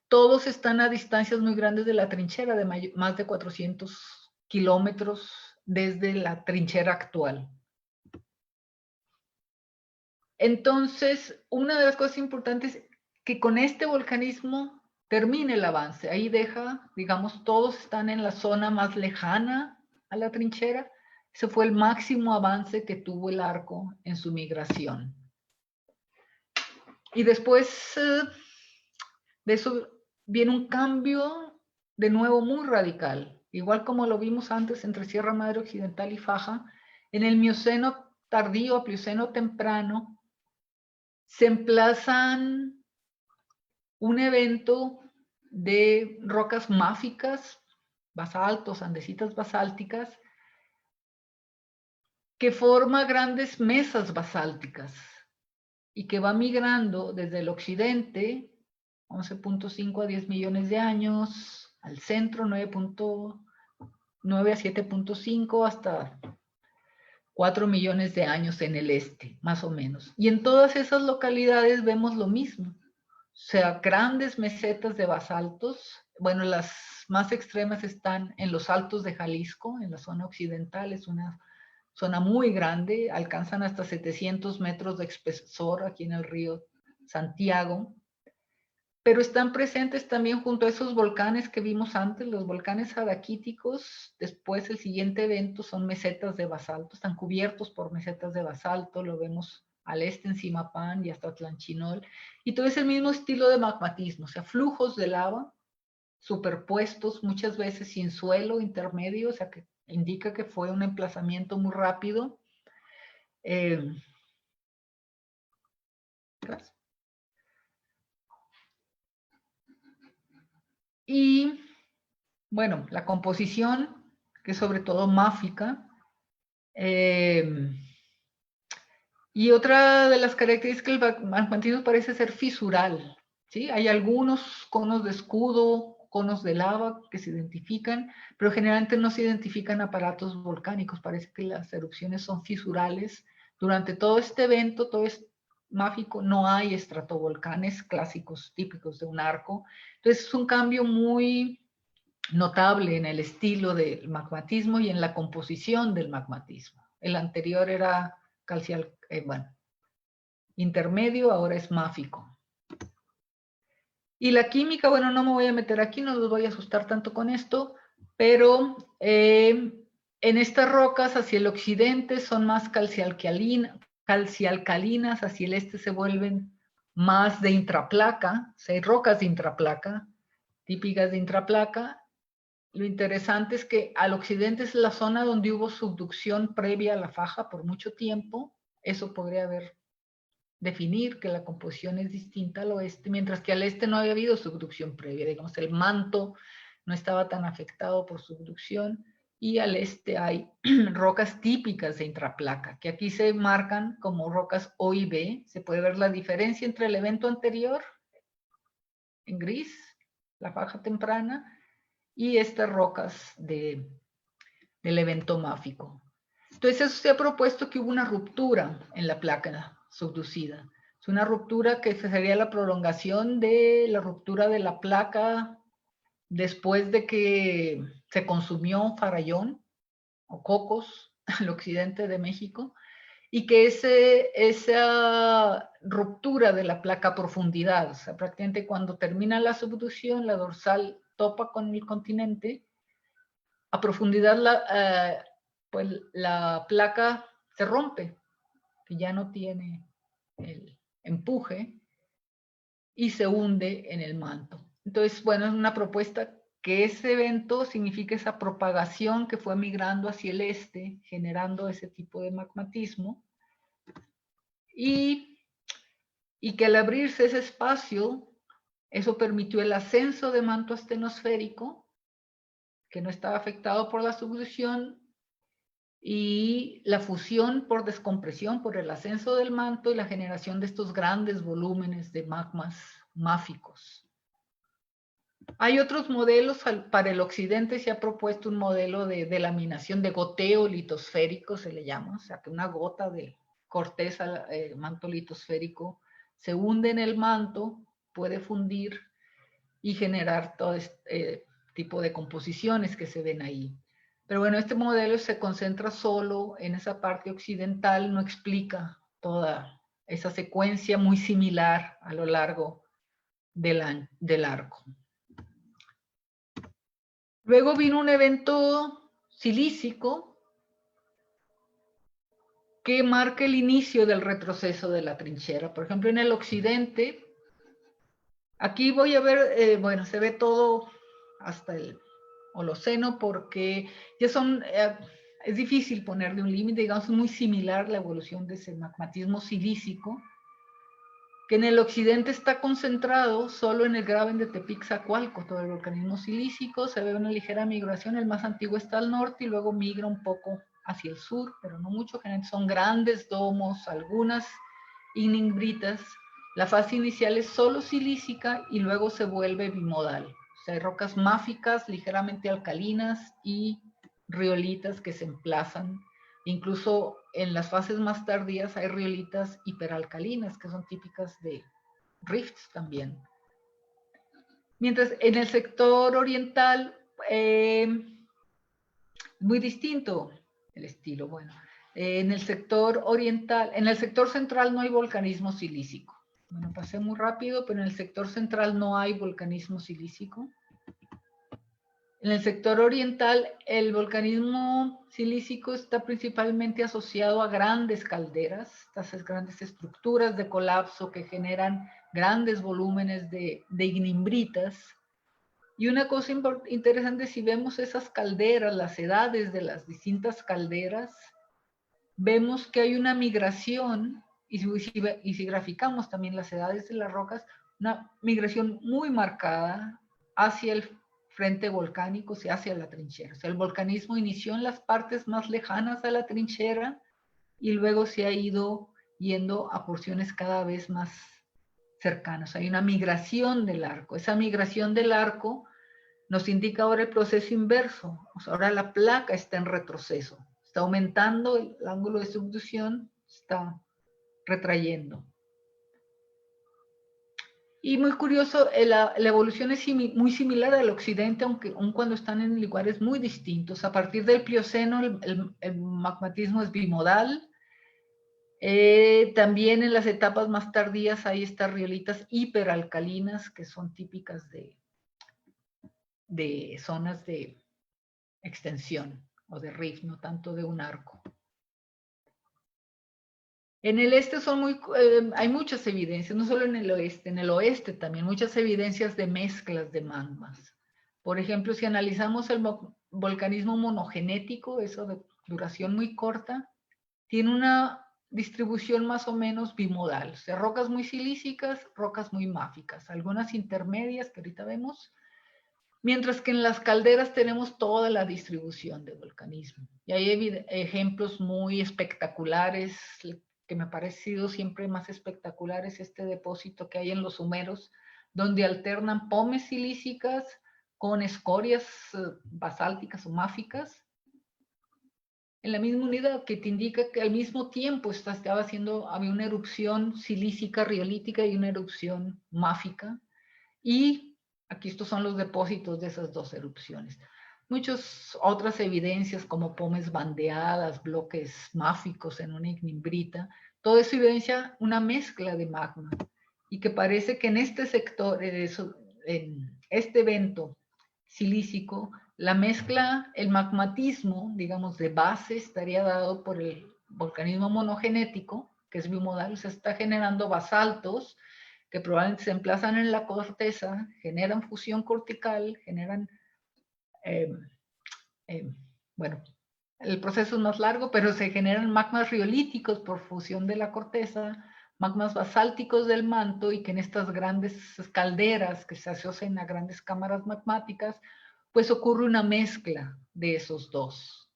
Todos están a distancias muy grandes de la trinchera, de más de 400 kilómetros desde la trinchera actual. Entonces, una de las cosas importantes es que con este volcanismo termine el avance. Ahí deja, digamos, todos están en la zona más lejana a la trinchera. Ese fue el máximo avance que tuvo el arco en su migración. Y después de eso viene un cambio de nuevo muy radical. Igual como lo vimos antes entre Sierra Madre Occidental y Faja, en el Mioceno tardío, Plioceno temprano, se emplazan un evento de rocas máficas, basaltos, andesitas basálticas, que forma grandes mesas basálticas y que va migrando desde el occidente, 11.5 a 10 millones de años, al centro 9.9 a 7.5 hasta 4 millones de años en el este, más o menos. Y en todas esas localidades vemos lo mismo. O sea, grandes mesetas de basaltos. Bueno, las más extremas están en los altos de Jalisco, en la zona occidental. Es una zona muy grande. Alcanzan hasta 700 metros de espesor aquí en el río Santiago. Pero están presentes también junto a esos volcanes que vimos antes, los volcanes adaquíticos. Después el siguiente evento son mesetas de basalto, están cubiertos por mesetas de basalto, lo vemos al este en Simapán y hasta Atlanchinol. Y todo es el mismo estilo de magmatismo, o sea, flujos de lava superpuestos, muchas veces sin suelo intermedio, o sea, que indica que fue un emplazamiento muy rápido. Gracias. Y bueno, la composición, que es sobre todo máfica. Y otra de las características es que el magmatismo parece ser fisural. ¿Sí? Hay algunos conos de escudo, conos de lava que se identifican, pero generalmente no se identifican aparatos volcánicos. Parece que las erupciones son fisurales. Durante todo este evento, todo es máfico, no hay estratovolcanes clásicos típicos de un arco. Entonces es un cambio muy notable en el estilo del magmatismo y en la composición del magmatismo. El anterior era calcial, intermedio, ahora es máfico. Y la química, bueno, no me voy a meter aquí, no los voy a asustar tanto con esto, pero En estas rocas hacia el occidente son más calcialcalinas, hacia el este se vuelven más de intraplaca, o sea, hay rocas de intraplaca, típicas de intraplaca. Lo interesante es que al occidente es la zona donde hubo subducción previa a la faja por mucho tiempo. Eso podría definir que la composición es distinta al oeste, mientras que al este no había habido subducción previa. Digamos, el manto no estaba tan afectado por subducción, y al este hay rocas típicas de intraplaca, que aquí se marcan como rocas O y B. Se puede ver la diferencia entre el evento anterior, en gris, la faja temprana, y estas rocas del evento máfico. Entonces eso se ha propuesto que hubo una ruptura en la placa subducida. Es una ruptura que sería la prolongación de la ruptura de la placa después de que se consumió farallón o cocos al occidente de México, y que esa ruptura de la placa a profundidad, o sea, prácticamente cuando termina la subducción, la dorsal topa con el continente, a profundidad pues la placa se rompe, que ya no tiene el empuje, y se hunde en el manto. Entonces, bueno, es una propuesta que ese evento significa esa propagación que fue migrando hacia el este, generando ese tipo de magmatismo, y que al abrirse ese espacio, eso permitió el ascenso de manto astenosférico, que no estaba afectado por la subducción, y la fusión por descompresión, por el ascenso del manto y la generación de estos grandes volúmenes de magmas máficos. Hay otros modelos. Para el occidente se ha propuesto un modelo de laminación de goteo litosférico, se le llama, o sea, que una gota de corteza, manto litosférico, se hunde en el manto, puede fundir y generar todo este tipo de composiciones que se ven ahí. Pero bueno, este modelo se concentra solo en esa parte occidental, no explica toda esa secuencia muy similar a lo largo del arco. Luego vino un evento silícico que marca el inicio del retroceso de la trinchera. Por ejemplo, en el occidente, aquí voy a ver, bueno, se ve todo hasta el Holoceno, porque ya es difícil ponerle un límite, digamos, es muy similar la evolución de ese magmatismo silícico, que en el occidente está concentrado solo en el Graben de Tepic-Zacualco, todo el volcanismo silícico. Se ve una ligera migración, el más antiguo está al norte y luego migra un poco hacia el sur, pero no mucho, generalmente son grandes domos, algunas ignimbritas. La fase inicial es solo silícica y luego se vuelve bimodal. O sea, hay rocas máficas ligeramente alcalinas y riolitas que se emplazan. Incluso en las fases más tardías hay riolitas hiperalcalinas que son típicas de rifts también. Mientras en el sector oriental, muy distinto el estilo. Bueno, en el sector oriental, en el sector central no hay volcanismo silícico. Bueno, pasé muy rápido, pero en el sector central no hay volcanismo silícico. En el sector oriental, el volcanismo silícico está principalmente asociado a grandes calderas, estas grandes estructuras de colapso que generan grandes volúmenes de ignimbritas. Y una cosa interesante, si vemos esas calderas, las edades de las distintas calderas, vemos que hay una migración, y si graficamos también las edades de las rocas, una migración muy marcada hacia el frente volcánico, hacia la trinchera. O sea, el volcanismo inició en las partes más lejanas a la trinchera y luego se ha ido yendo a porciones cada vez más cercanas. Hay una migración del arco. Esa migración del arco nos indica ahora el proceso inverso. O sea, ahora la placa está en retroceso. Está aumentando el ángulo de subducción, está retrayendo. Y muy curioso, la evolución es muy similar al occidente, aun cuando están en lugares muy distintos. A partir del Plioceno, el magmatismo es bimodal. También en las etapas más tardías hay estas riolitas hiperalcalinas que son típicas de zonas de extensión o de rift, no tanto de un arco. En el este hay muchas evidencias, no solo en el oeste también, muchas evidencias de mezclas de magmas. Por ejemplo, si analizamos el volcanismo monogenético, eso de duración muy corta, tiene una distribución más o menos bimodal, o sea, rocas muy silícicas, rocas muy máficas, algunas intermedias que ahorita vemos, mientras que en las calderas tenemos toda la distribución de volcanismo. Y hay ejemplos muy espectaculares, que me ha parecido siempre más espectacular es este depósito que hay en los Sumeros, donde alternan pomes silícicas con escorias basálticas o máficas, en la misma unidad, que te indica que al mismo tiempo había una erupción silícica riolítica y una erupción máfica, y aquí estos son los depósitos de esas dos erupciones. Muchas otras evidencias como pomes bandeadas, bloques máficos en una ignimbrita, todo eso evidencia una mezcla de magma, y que parece que en este sector, en este evento silícico, la mezcla, el magmatismo, digamos, de base estaría dado por el volcanismo monogenético, que es bimodal, se está generando basaltos que probablemente se emplazan en la corteza, generan fusión cortical, generan, bueno, el proceso es más largo, pero se generan magmas riolíticos por fusión de la corteza, magmas basálticos del manto, y que en estas grandes calderas que se asocian a grandes cámaras magmáticas, pues ocurre una mezcla de esos dos,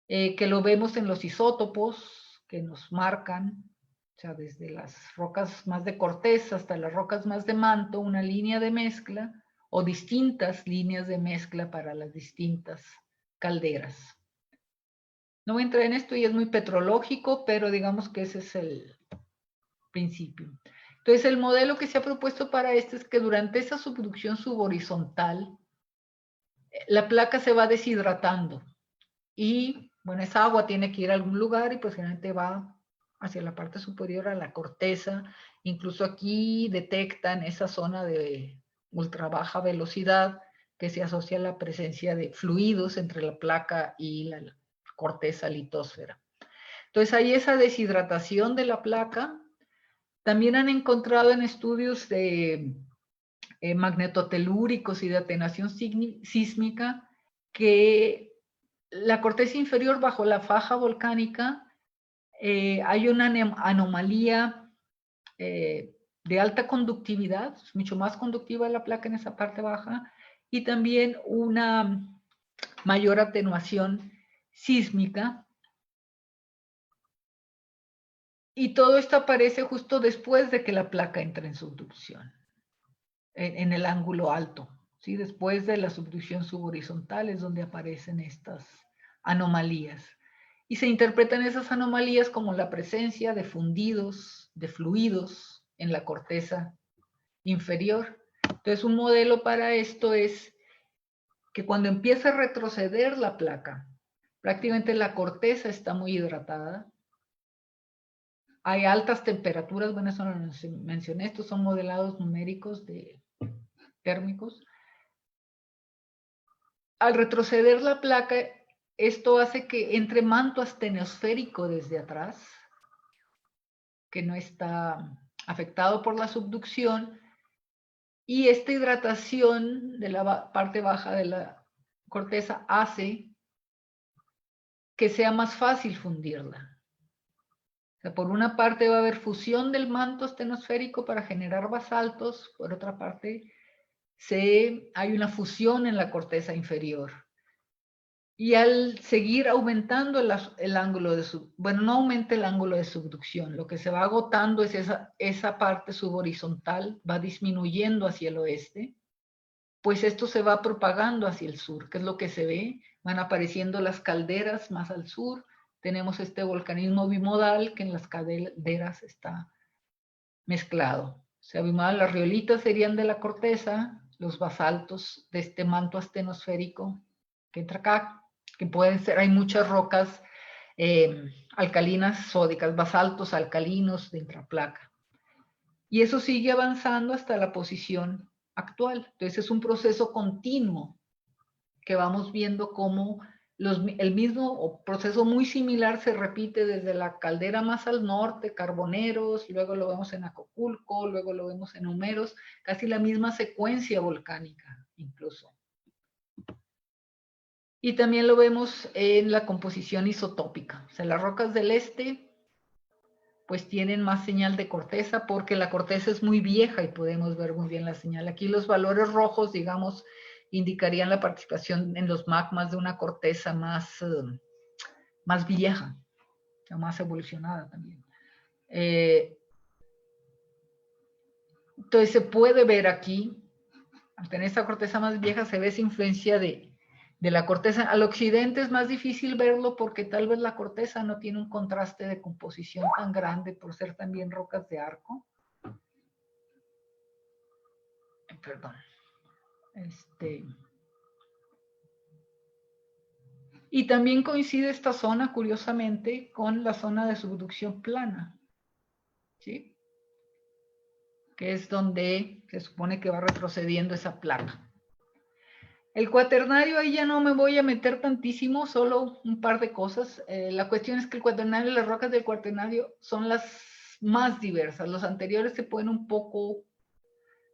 que lo vemos en los isótopos que nos marcan, o sea, desde las rocas más de corteza hasta las rocas más de manto, una línea de mezcla o distintas líneas de mezcla para las distintas calderas. No voy a entrar en esto y es muy petrológico, pero digamos que ese es el principio. Entonces, el modelo que se ha propuesto para esto es que durante esa subducción subhorizontal, la placa se va deshidratando y, bueno, esa agua tiene que ir a algún lugar y pues generalmente va hacia la parte superior a la corteza. Incluso aquí detectan esa zona de ultra baja velocidad que se asocia a la presencia de fluidos entre la placa y la corteza litósfera. Entonces hay esa deshidratación de la placa. También han encontrado en estudios de magnetotelúricos y de atenuación sísmica que la corteza inferior bajo la faja volcánica hay una anomalía de alta conductividad, es mucho más conductiva la placa en esa parte baja, y también una mayor atenuación sísmica. Y todo esto aparece justo después de que la placa entra en subducción, en el ángulo alto, ¿sí? Después de la subducción subhorizontal es donde aparecen estas anomalías. Y se interpretan esas anomalías como la presencia de fundidos, de fluidos en la corteza inferior. Entonces, un modelo para esto es que cuando empieza a retroceder la placa, prácticamente la corteza está muy hidratada, hay altas temperaturas, bueno, eso no mencioné, estos son modelados numéricos térmicos. Al retroceder la placa, esto hace que entre manto astenosférico desde atrás, que no está afectado por la subducción, y esta hidratación de la parte baja de la corteza hace que sea más fácil fundirla. O sea, por una parte va a haber fusión del manto astenosférico para generar basaltos, por otra parte hay una fusión en la corteza inferior. Y al seguir aumentando el ángulo de bueno, no aumenta el ángulo de subducción, lo que se va agotando es esa parte subhorizontal, va disminuyendo hacia el oeste, pues esto se va propagando hacia el sur, que es lo que se ve, van apareciendo las calderas más al sur, tenemos este volcanismo bimodal que en las calderas está mezclado. O sea, bimodal, las riolitas serían de la corteza, los basaltos de este manto astenosférico que entra acá, que pueden ser, hay muchas rocas alcalinas sódicas, basaltos alcalinos de intraplaca. Y eso sigue avanzando hasta la posición actual. Entonces es un proceso continuo que vamos viendo cómo el mismo proceso muy similar se repite desde la caldera más al norte, Carboneros, luego lo vemos en Acapulco, luego lo vemos en Humeros, casi la misma secuencia volcánica incluso. Y también lo vemos en la composición isotópica. O sea, las rocas del este pues tienen más señal de corteza porque la corteza es muy vieja y podemos ver muy bien la señal. Aquí los valores rojos, digamos, indicarían la participación en los magmas de una corteza más vieja, o sea, más evolucionada también. Entonces se puede ver aquí, al tener esta corteza más vieja, se ve esa influencia de la corteza. Al occidente es más difícil verlo porque tal vez la corteza no tiene un contraste de composición tan grande por ser también rocas de arco. Perdón. Y también coincide esta zona, curiosamente, con la zona de subducción plana, ¿sí? Que es donde se supone que va retrocediendo esa placa. El cuaternario, ahí ya no me voy a meter tantísimo, solo un par de cosas. La cuestión es que el cuaternario, las rocas del cuaternario son las más diversas. Los anteriores se pueden un poco,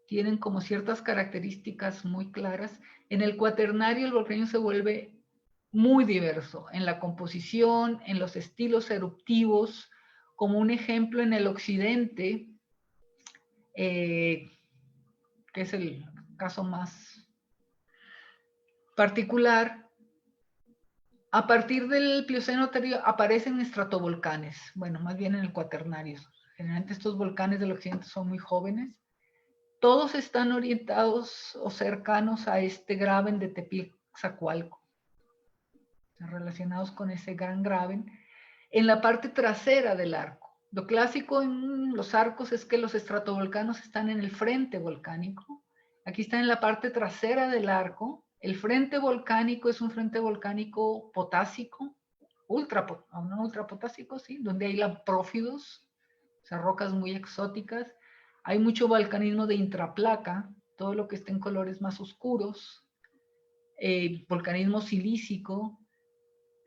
tienen como ciertas características muy claras. En el cuaternario el volcán se vuelve muy diverso en la composición, en los estilos eruptivos. Como un ejemplo, en el occidente, que es el caso más particular, a partir del Plioceno tardío aparecen estratovolcanes, bueno, más bien en el cuaternario. Generalmente estos volcanes del occidente son muy jóvenes. Todos están orientados o cercanos a este graben de Tepic-Zacualco, relacionados con ese gran graben, en la parte trasera del arco. Lo clásico en los arcos es que los estratovolcanos están en el frente volcánico. Aquí están en la parte trasera del arco. El frente volcánico es un frente volcánico potásico, no ultrapotásico, sí, donde hay lamprófidos, o sea, rocas muy exóticas. Hay mucho volcanismo de intraplaca, todo lo que está en colores más oscuros, volcanismo silícico.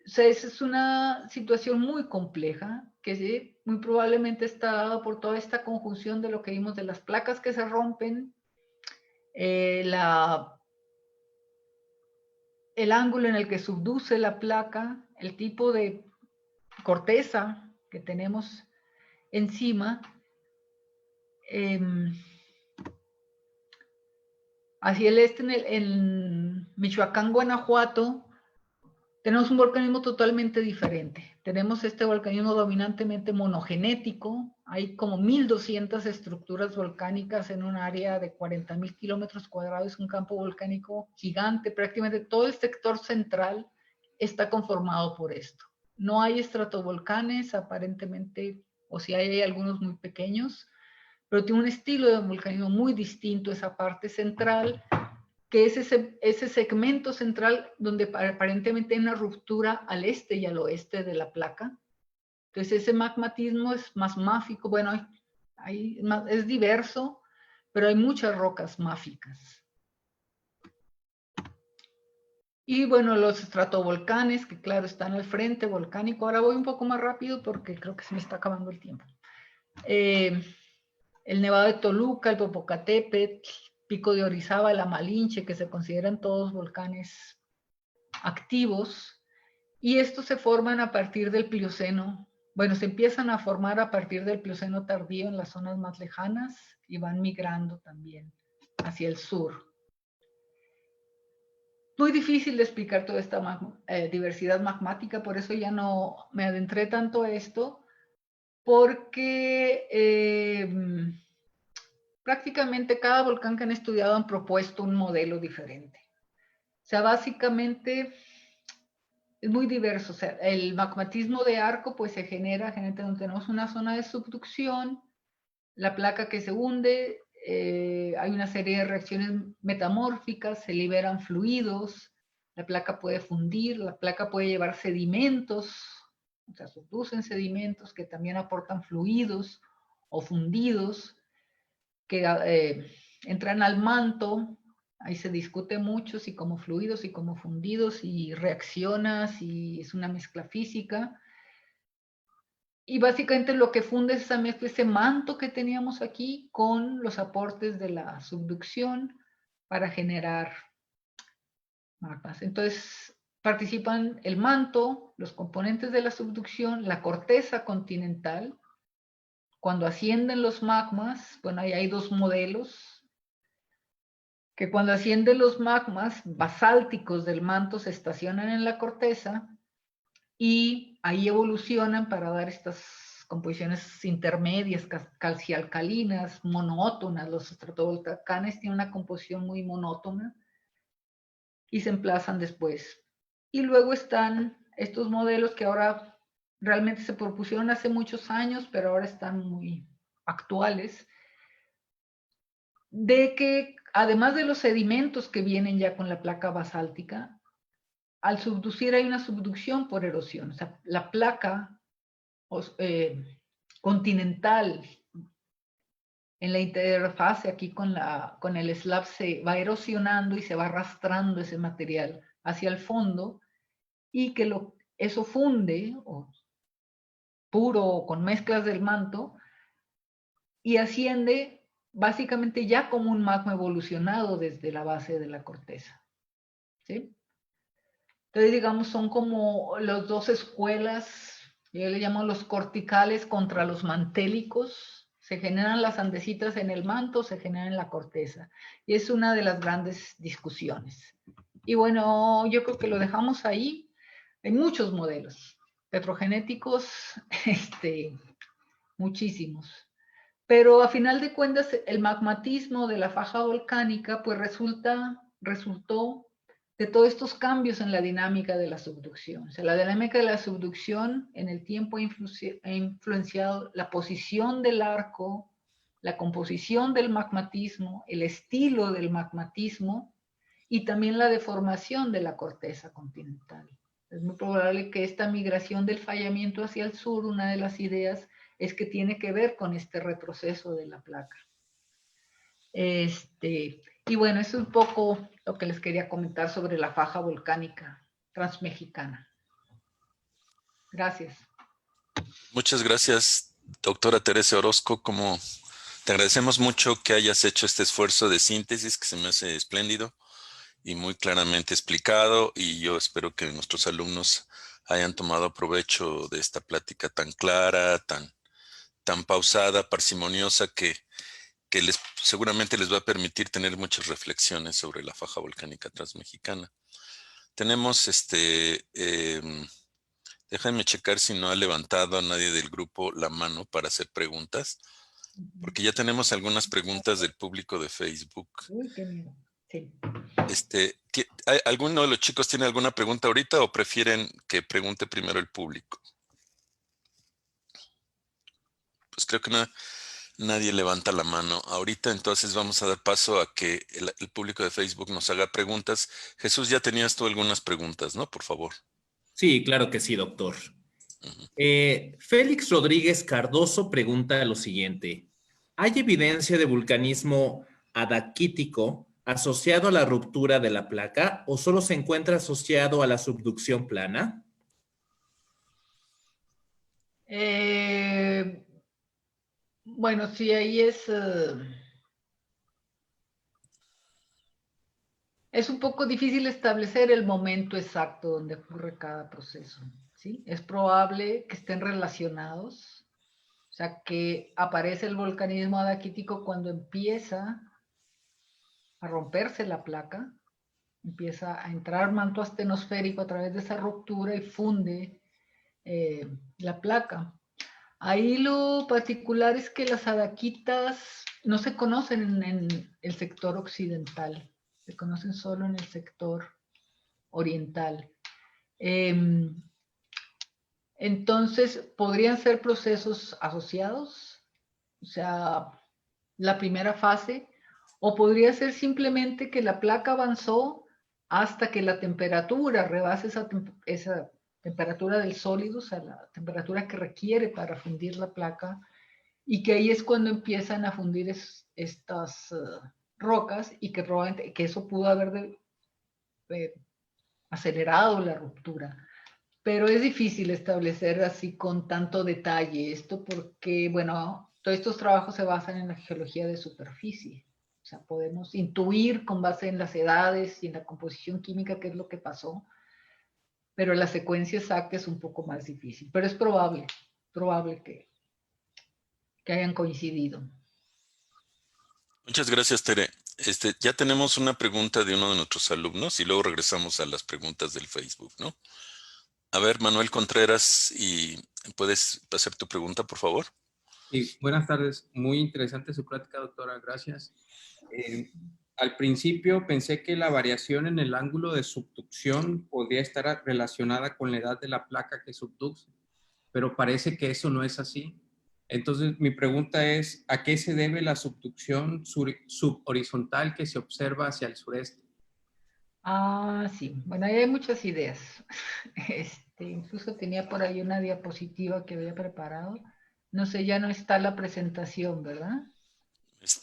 O sea, esa es una situación muy compleja que muy probablemente está dada por toda esta conjunción de lo que vimos de las placas que se rompen, el ángulo en el que subduce la placa, el tipo de corteza que tenemos encima. Hacia el este, en Michoacán, Guanajuato, tenemos un volcanismo totalmente diferente. Tenemos este volcanismo dominantemente monogenético. Hay como 1,200 estructuras volcánicas en un área de 40,000 kilómetros cuadrados. Es un campo volcánico gigante. Prácticamente todo el sector central está conformado por esto. No hay estratovolcanes, aparentemente, o si hay algunos muy pequeños, pero tiene un estilo de volcanismo muy distinto, esa parte central, que es ese segmento central donde aparentemente hay una ruptura al este y al oeste de la placa. Entonces ese magmatismo es más máfico, bueno, es diverso, pero hay muchas rocas máficas. Y bueno, los estratovolcanes, que claro, están al frente volcánico. Ahora voy un poco más rápido porque creo que se me está acabando el tiempo. El Nevado de Toluca, el Popocatépetl, Pico de Orizaba, la Malinche, que se consideran todos volcanes activos, y estos se forman a partir del Plioceno. Bueno, se empiezan a formar a partir del Plioceno tardío en las zonas más lejanas y van migrando también hacia el sur. Muy difícil de explicar toda esta diversidad magmática, por eso ya no me adentré tanto a esto, porque prácticamente cada volcán que han estudiado han propuesto un modelo diferente. O sea, básicamente es muy diverso. O sea, el magmatismo de arco pues se genera donde tenemos una zona de subducción, la placa que se hunde, hay una serie de reacciones metamórficas, se liberan fluidos, la placa puede fundir, la placa puede llevar sedimentos, o sea, subducen sedimentos que también aportan fluidos o fundidos, que entran al manto Ahí se discute mucho si como fluidos, si como fundidos, si reacciona, si es una mezcla física. Y básicamente lo que funde es esa mezcla, ese manto que teníamos aquí con los aportes de la subducción para generar magmas. Entonces participan el manto, los componentes de la subducción, la corteza continental. Cuando ascienden los magmas, bueno, ahí hay dos modelos, que cuando ascienden los magmas basálticos del manto se estacionan en la corteza y ahí evolucionan para dar estas composiciones intermedias, calcialcalinas, monótonas. Los estratovolcanes tienen una composición muy monótona y se emplazan después. Y luego están estos modelos que ahora realmente se propusieron hace muchos años, pero ahora están muy actuales, de que además de los sedimentos que vienen ya con la placa basáltica, al subducir hay una subducción por erosión. O sea, la placa continental en la interfase aquí con el slab se va erosionando y se va arrastrando ese material hacia el fondo y que eso funde, o puro con mezclas del manto, y asciende básicamente ya como un magma evolucionado desde la base de la corteza. ¿Sí? Entonces, digamos, son como las dos escuelas, yo le llamo los corticales contra los mantélicos. Se generan las andesitas en el manto, se generan en la corteza. Y es una de las grandes discusiones. Y bueno, yo creo que lo dejamos ahí. Hay muchos modelos petrogenéticos, muchísimos. Pero a final de cuentas, el magmatismo de la faja volcánica pues resultó de todos estos cambios en la dinámica de la subducción. O sea, la dinámica de la subducción en el tiempo ha influenciado la posición del arco, la composición del magmatismo, el estilo del magmatismo y también la deformación de la corteza continental. Es muy probable que esta migración del fallamiento hacia el sur, una de las ideas es que tiene que ver con este retroceso de la placa. Y bueno, eso es un poco lo que les quería comentar sobre la faja volcánica transmexicana. Gracias. Muchas gracias, doctora Teresa Orozco. Te agradecemos mucho que hayas hecho este esfuerzo de síntesis que se me hace espléndido y muy claramente explicado, y yo espero que nuestros alumnos hayan tomado provecho de esta plática tan clara, tan pausada, parsimoniosa, que seguramente les va a permitir tener muchas reflexiones sobre la faja volcánica transmexicana. Tenemos déjenme checar si no ha levantado a nadie del grupo la mano para hacer preguntas, porque ya tenemos algunas preguntas del público de Facebook. Uy, qué miedo. Sí. ¿Alguno de los chicos tiene alguna pregunta ahorita o prefieren que pregunte primero el público? Pues creo que nadie levanta la mano. Ahorita entonces vamos a dar paso a que el público de Facebook nos haga preguntas. Jesús, ya tenías tú algunas preguntas, ¿no? Por favor. Sí, claro que sí, doctor. Uh-huh. Félix Rodríguez Cardoso pregunta lo siguiente. ¿Hay evidencia de vulcanismo adaquítico asociado a la ruptura de la placa o solo se encuentra asociado a la subducción plana? Bueno, sí, ahí es un poco difícil establecer el momento exacto donde ocurre cada proceso, ¿sí? Es probable que estén relacionados, o sea, que aparece el volcanismo adaquítico cuando empieza a romperse la placa, empieza a entrar manto astenosférico a través de esa ruptura y funde la placa. Ahí lo particular es que las adaquitas no se conocen en el sector occidental, se conocen solo en el sector oriental. Entonces, podrían ser procesos asociados, o sea, la primera fase, o podría ser simplemente que la placa avanzó hasta que la temperatura rebase esa temperatura del sólido, o sea, la temperatura que requiere para fundir la placa, y que ahí es cuando empiezan a fundir estas rocas y que probablemente que eso pudo haber acelerado la ruptura. Pero es difícil establecer así con tanto detalle esto porque, bueno, todos estos trabajos se basan en la geología de superficie. O sea, podemos intuir con base en las edades y en la composición química qué es lo que pasó, pero la secuencia exacta es un poco más difícil. Pero es probable que hayan coincidido. Muchas gracias, Tere. Ya tenemos una pregunta de uno de nuestros alumnos y luego regresamos a las preguntas del Facebook, ¿no? A ver, Manuel Contreras, ¿y puedes hacer tu pregunta, por favor? Sí, buenas tardes. Muy interesante su plática, doctora. Gracias. Al principio pensé que la variación en el ángulo de subducción podría estar relacionada con la edad de la placa que subduce, pero parece que eso no es así. Entonces, mi pregunta es, ¿a qué se debe la subducción subhorizontal que se observa hacia el sureste? Ah, sí. Bueno, ahí hay muchas ideas. Incluso tenía por ahí una diapositiva que había preparado. No sé, ya no está la presentación, ¿verdad?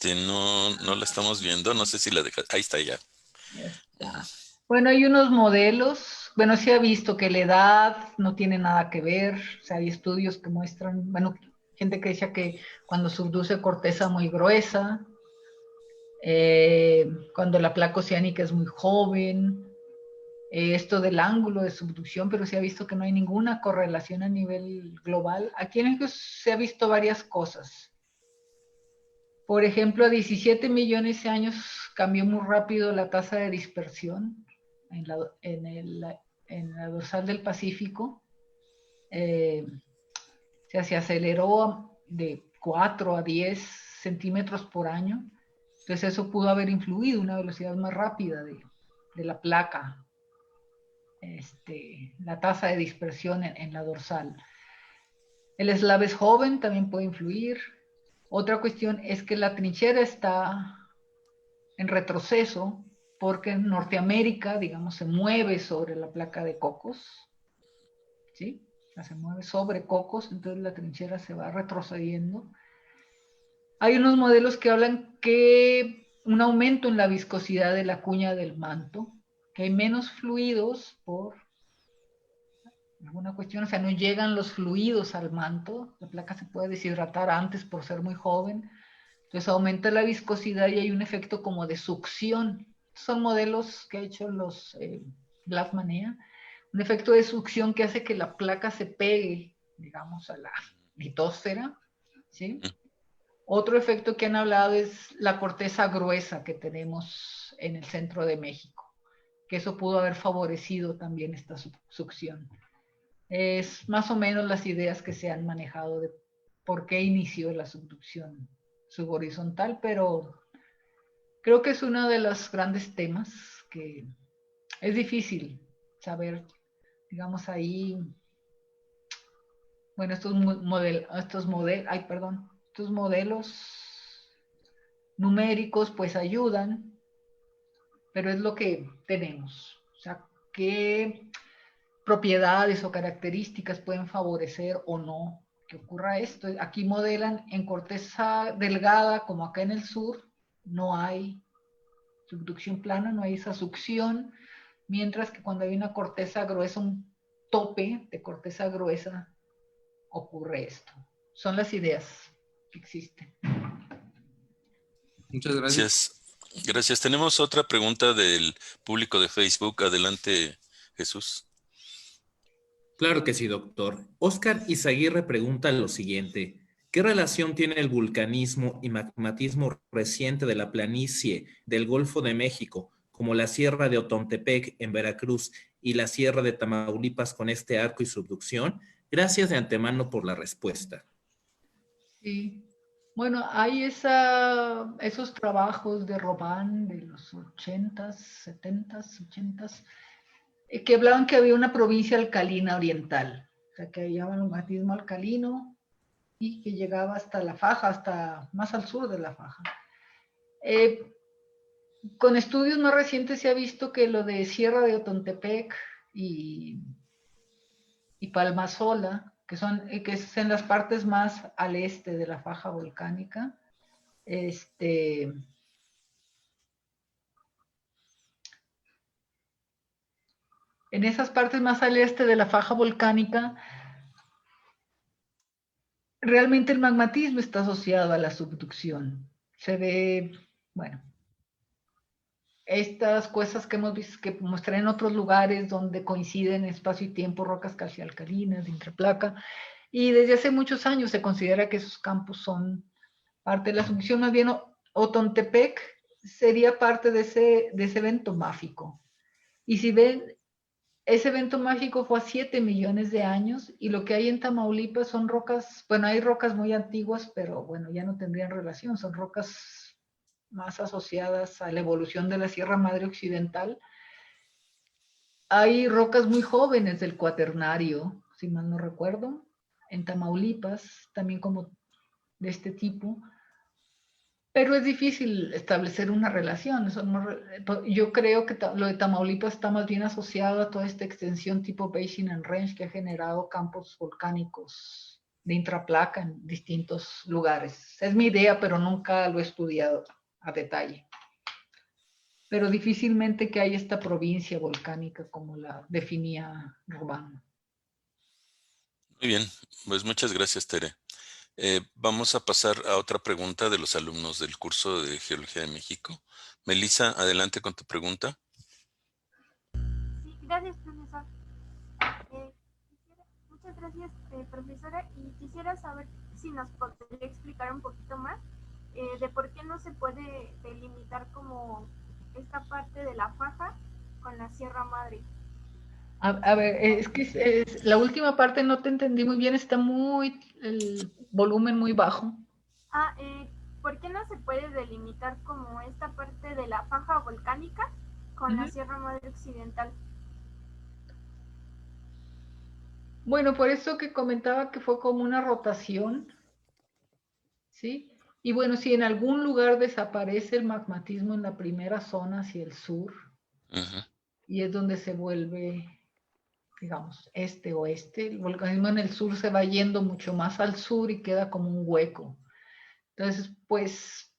No la estamos viendo. No sé si la deja. Ahí está ya. Ya está. Bueno, hay unos modelos. Bueno, se ha visto que la edad no tiene nada que ver. O sea, hay estudios que muestran, bueno, gente que decía que cuando subduce corteza muy gruesa, cuando la placa oceánica es muy joven, esto del ángulo de subducción, pero se ha visto que no hay ninguna correlación a nivel global. Aquí en México se ha visto varias cosas. Por ejemplo, a 17 millones de años cambió muy rápido la tasa de dispersión en la dorsal del Pacífico. Se aceleró de 4 a 10 centímetros por año. Entonces eso pudo haber influido una velocidad más rápida de la placa, la tasa de dispersión en la dorsal. El eslave es joven, también puede influir. Otra cuestión es que la trinchera está en retroceso porque en Norteamérica, digamos, se mueve sobre la placa de Cocos, ¿sí? O sea, se mueve sobre Cocos, entonces la trinchera se va retrocediendo. Hay unos modelos que hablan que un aumento en la viscosidad de la cuña del manto, que hay menos fluidos por alguna cuestión, o sea, no llegan los fluidos al manto, la placa se puede deshidratar antes por ser muy joven, entonces aumenta la viscosidad y hay un efecto como de succión. Son modelos que ha hecho los Glassmanea, un efecto de succión que hace que la placa se pegue, digamos, a la litosfera, ¿sí? Otro efecto que han hablado es la corteza gruesa que tenemos en el centro de México, que eso pudo haber favorecido también esta succión. Es más o menos las ideas que se han manejado de por qué inició la subducción subhorizontal, pero creo que es uno de los grandes temas que es difícil saber, digamos ahí, bueno, estos modelos numéricos pues ayudan, pero es lo que tenemos. O sea, qué propiedades o características pueden favorecer o no que ocurra esto. Aquí modelan en corteza delgada, como acá en el sur, no hay subducción plana, no hay esa succión, mientras que cuando hay una corteza gruesa, un tope de corteza gruesa, ocurre esto. Son las ideas que existen. Muchas gracias. Gracias. Gracias. Tenemos otra pregunta del público de Facebook. Adelante, Jesús. Claro que sí, doctor. Óscar Izaguirre pregunta lo siguiente. ¿Qué relación tiene el vulcanismo y magmatismo reciente de la planicie del Golfo de México, como la Sierra de Otontepec en Veracruz y la Sierra de Tamaulipas con este arco y subducción? Gracias de antemano por la respuesta. Sí. Bueno, hay esos trabajos de Robán de los 80s, 70s, 80s, que hablaban que había una provincia alcalina oriental, o sea, que llamaban magmatismo alcalino y que llegaba hasta la faja, hasta más al sur de la faja. Con estudios más recientes se ha visto que lo de Sierra de Otontepec y Palmasola, que es en las partes más al este de la faja volcánica, En esas partes más al este de la faja volcánica, realmente el magmatismo está asociado a la subducción. Se ve, bueno, estas cosas que hemos visto, que mostré en otros lugares donde coinciden espacio y tiempo rocas calcialcalinas, de intraplaca, y desde hace muchos años se considera que esos campos son parte de la subducción. Más bien Otontepec sería parte de ese evento mágico. Y si ven, ese evento mágico fue a 7 millones de años, y lo que hay en Tamaulipas son rocas, bueno, hay rocas muy antiguas, pero bueno, ya no tendrían relación, son rocas más asociadas a la evolución de la Sierra Madre Occidental. Hay rocas muy jóvenes del Cuaternario, si mal no recuerdo, en Tamaulipas, también como de este tipo, pero es difícil establecer una relación. Yo creo que lo de Tamaulipas está más bien asociado a toda esta extensión tipo Basin and Range que ha generado campos volcánicos de intraplaca en distintos lugares. Es mi idea, pero nunca lo he estudiado a detalle. Pero difícilmente que haya esta provincia volcánica como la definía Rubán. Muy bien, pues muchas gracias, Tere. Vamos a pasar a otra pregunta de los alumnos del curso de Geología de México. Melissa, adelante con tu pregunta. Sí, gracias, profesor. Muchas gracias, profesora. Y quisiera saber si nos podría explicar un poquito más de por qué no se puede delimitar como esta parte de la faja con la Sierra Madre. A ver, es que la última parte no te entendí muy bien, está el volumen muy bajo. ¿Por qué no se puede delimitar como esta parte de la faja volcánica con la Sierra Madre Occidental? Bueno, por eso que comentaba que fue como una rotación, ¿sí? Y bueno, si en algún lugar desaparece el magmatismo en la primera zona hacia el sur, y es donde se vuelve, digamos, este-oeste, el volcanismo en el sur se va yendo mucho más al sur y queda como un hueco. Entonces, pues,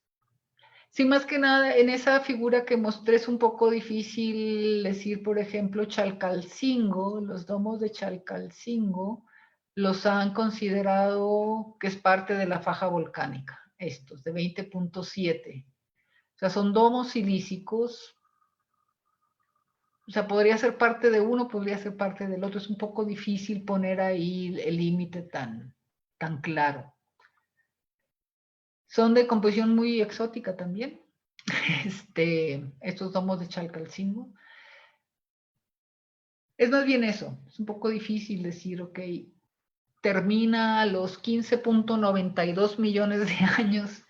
sí, más que nada, en esa figura que mostré es un poco difícil decir, por ejemplo, Chalcalcingo, los domos de Chalcalcingo, los han considerado que es parte de la faja volcánica, estos, de 20.7. O sea, son domos silícicos. O sea, podría ser parte de uno, podría ser parte del otro. Es un poco difícil poner ahí el límite tan claro. Son de composición muy exótica también. Estos domos de Chalcalcingo. Es más bien eso, es un poco difícil decir, ok, termina a los 15.92 millones de años,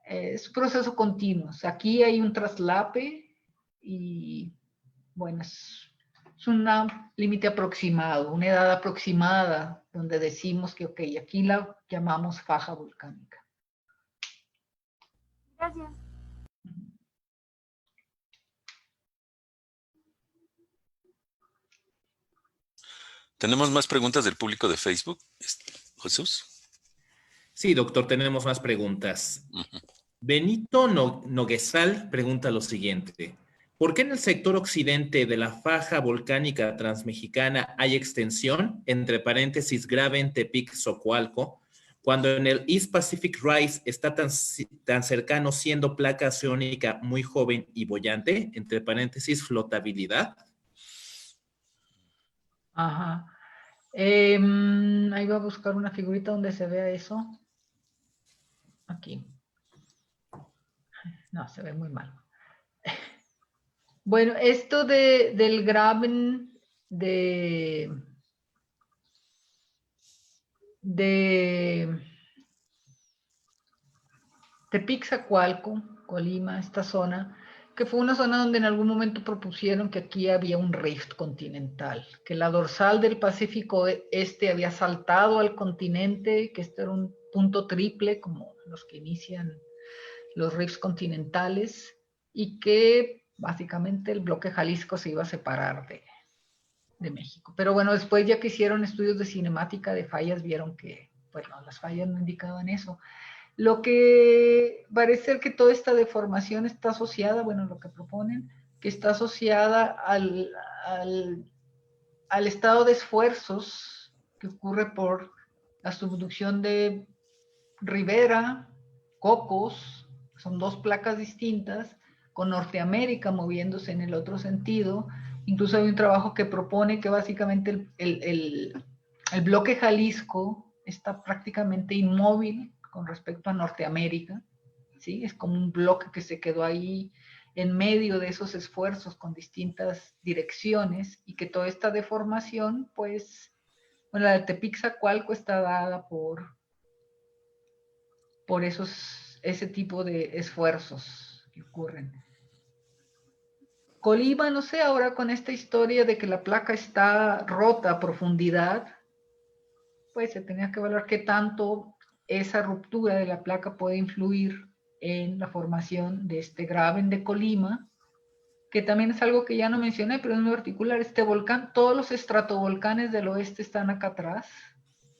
es un proceso continuo. O sea, aquí hay un traslape y, bueno, es un límite aproximado, una edad aproximada, donde decimos que, ok, aquí la llamamos faja volcánica. Gracias. ¿Tenemos más preguntas del público de Facebook, Jesús? Sí, doctor, tenemos más preguntas. Benito Noguesal pregunta lo siguiente. ¿Por qué en el sector occidente de la faja volcánica transmexicana hay extensión, entre paréntesis Graben, Tepic, Zocoalco, cuando en el East Pacific Rise está tan cercano, siendo placa oceánica muy joven y boyante, entre paréntesis flotabilidad? Ajá. Ahí voy a buscar una figurita donde se vea eso. Aquí. No, se ve muy mal. Bueno, esto del Graben de Tepic-Zacualco, Colima, esta zona, que fue una zona donde en algún momento propusieron que aquí había un rift continental, que la dorsal del Pacífico Este había saltado al continente, que esto era un punto triple, como los que inician los rifts continentales, y que básicamente el bloque Jalisco se iba a separar de México. Pero bueno, después ya que hicieron estudios de cinemática de fallas, vieron que, bueno, las fallas no indicaban eso. Lo que parece ser que toda esta deformación está asociada, bueno, lo que proponen, que está asociada al al estado de esfuerzos que ocurre por la subducción de Rivera, Cocos, son dos placas distintas, con Norteamérica moviéndose en el otro sentido. Incluso hay un trabajo que propone que básicamente el bloque Jalisco está prácticamente inmóvil con respecto a Norteamérica, ¿sí? Es como un bloque que se quedó ahí en medio de esos esfuerzos con distintas direcciones y que toda esta deformación, pues, bueno, la de Tepic-Zacualco está dada por ese tipo de esfuerzos que ocurren. Colima, no sé, ahora con esta historia de que la placa está rota a profundidad, pues se tenía que evaluar qué tanto esa ruptura de la placa puede influir en la formación de este graben de Colima, que también es algo que ya no mencioné, pero es muy particular. Este volcán, todos los estratovolcanes del oeste están acá atrás,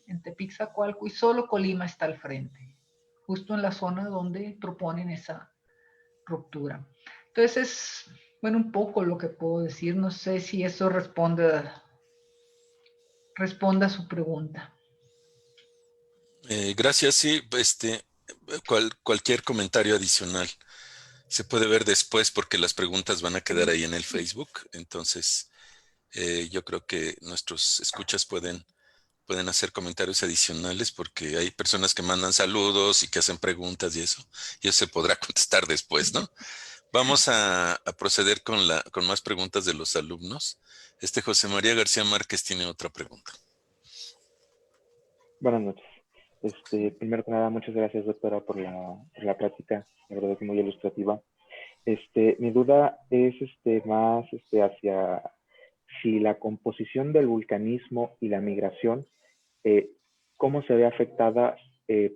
en Tepic-Zacualco, y solo Colima está al frente, justo en la zona donde proponen esa ruptura. Entonces es, bueno, un poco lo que puedo decir. No sé si eso responda a su pregunta. Gracias, sí, cualquier comentario adicional se puede ver después porque las preguntas van a quedar ahí en el Facebook. Entonces, yo creo que nuestros escuchas pueden hacer comentarios adicionales porque hay personas que mandan saludos y que hacen preguntas y eso se podrá contestar después, ¿no? Vamos a proceder con más preguntas de los alumnos. José María García Márquez tiene otra pregunta. Buenas noches. Primero que nada, muchas gracias, doctora, por la plática. La verdad es muy ilustrativa. Mi duda es más hacia si la composición del vulcanismo y la migración, cómo se ve afectada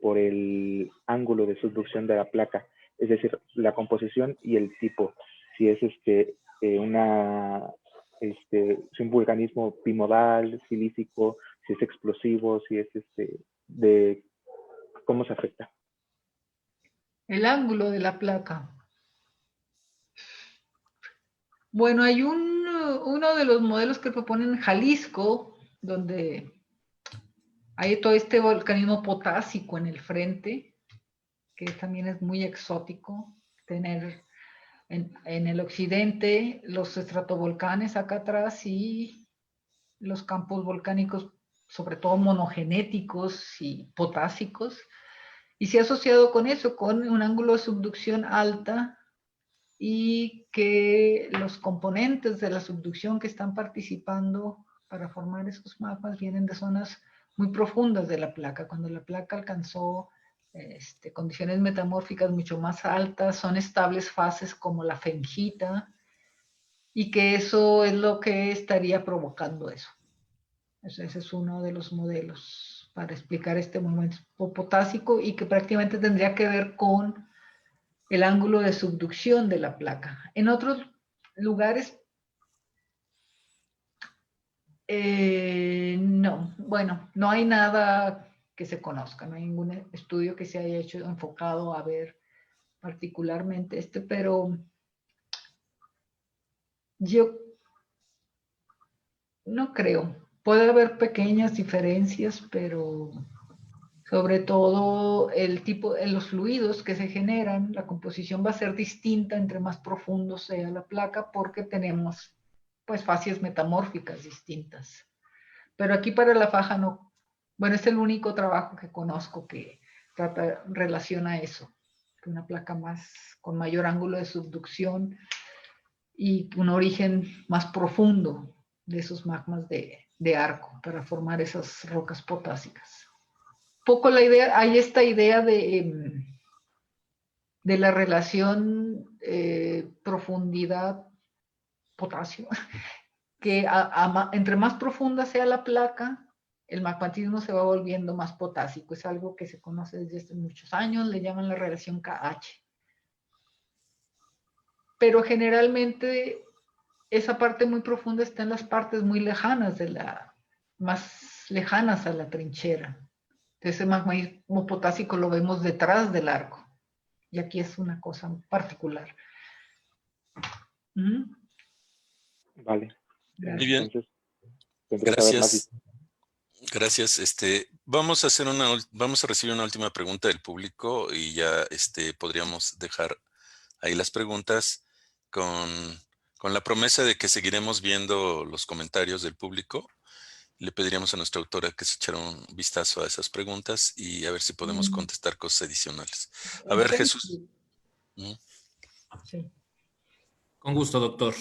por el ángulo de subducción de la placa. Es decir, la composición y el tipo. Si es si un vulcanismo bimodal, silícico, si es explosivo, si es de cómo se afecta. El ángulo de la placa. Bueno, hay uno de los modelos que proponen Jalisco, donde hay todo este volcanismo potásico en el frente, que también es muy exótico, tener en el occidente los estratovolcanes acá atrás y los campos volcánicos, sobre todo monogenéticos y potásicos, y se ha asociado con eso, con un ángulo de subducción alta, y que los componentes de la subducción que están participando para formar esos mapas vienen de zonas muy profundas de la placa. Cuando la placa alcanzó condiciones metamórficas mucho más altas, son estables fases como la fengita, y que eso es lo que estaría provocando eso. Ese es uno de los modelos para explicar este movimiento potásico y que prácticamente tendría que ver con el ángulo de subducción de la placa. En otros lugares, no. Bueno, no hay nada que se conozca, no hay ningún estudio que se haya hecho enfocado a ver particularmente pero yo no creo. Puede haber pequeñas diferencias, pero sobre todo el tipo, en los fluidos que se generan, la composición va a ser distinta entre más profundo sea la placa porque tenemos pues fases metamórficas distintas. Pero aquí para la faja no, bueno, es el único trabajo que conozco que relaciona eso, que una placa con mayor ángulo de subducción y un origen más profundo de esos magmas de arco para formar esas rocas potásicas. Poco la idea, hay esta idea de la relación profundidad-potasio, que entre más profunda sea la placa, el magmatismo se va volviendo más potásico. Es algo que se conoce desde hace muchos años, le llaman la relación KH. Pero generalmente esa parte muy profunda está en las partes muy lejanas más lejanas a la trinchera. Ese magmatismo potásico lo vemos detrás del arco. Y aquí es una cosa particular. Vale. Muy bien. Entonces, tendría que haber más. Gracias. Gracias. Vamos a recibir una última pregunta del público y ya podríamos dejar ahí las preguntas con la promesa de que seguiremos viendo los comentarios del público. Le pediríamos a nuestra autora que se echara un vistazo a esas preguntas y a ver si podemos contestar cosas adicionales. A ver, Jesús. Sí. Con gusto, doctor.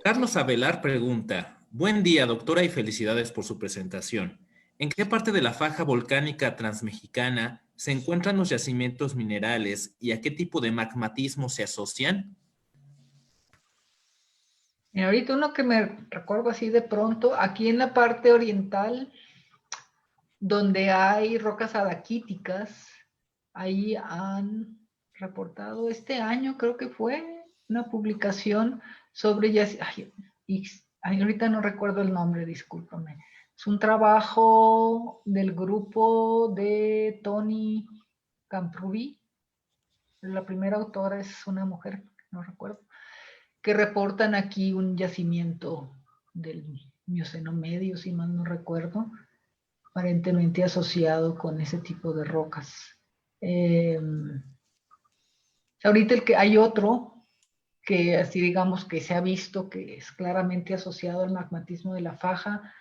Carlos Avelar pregunta: buen día, doctora, y felicidades por su presentación. ¿En qué parte de la faja volcánica transmexicana se encuentran los yacimientos minerales y a qué tipo de magmatismo se asocian? Y ahorita uno que me recuerdo así de pronto, aquí en la parte oriental, donde hay rocas adaquíticas, ahí han reportado este año, creo que fue, una publicación sobre ahorita no recuerdo el nombre, discúlpame. Es un trabajo del grupo de Tony Camprubí. La primera autora es una mujer, no recuerdo, que reportan aquí un yacimiento del Mioceno medio, si mal no recuerdo, aparentemente asociado con ese tipo de rocas. Ahorita hay otro que así digamos que se ha visto que es claramente asociado al magmatismo de la faja.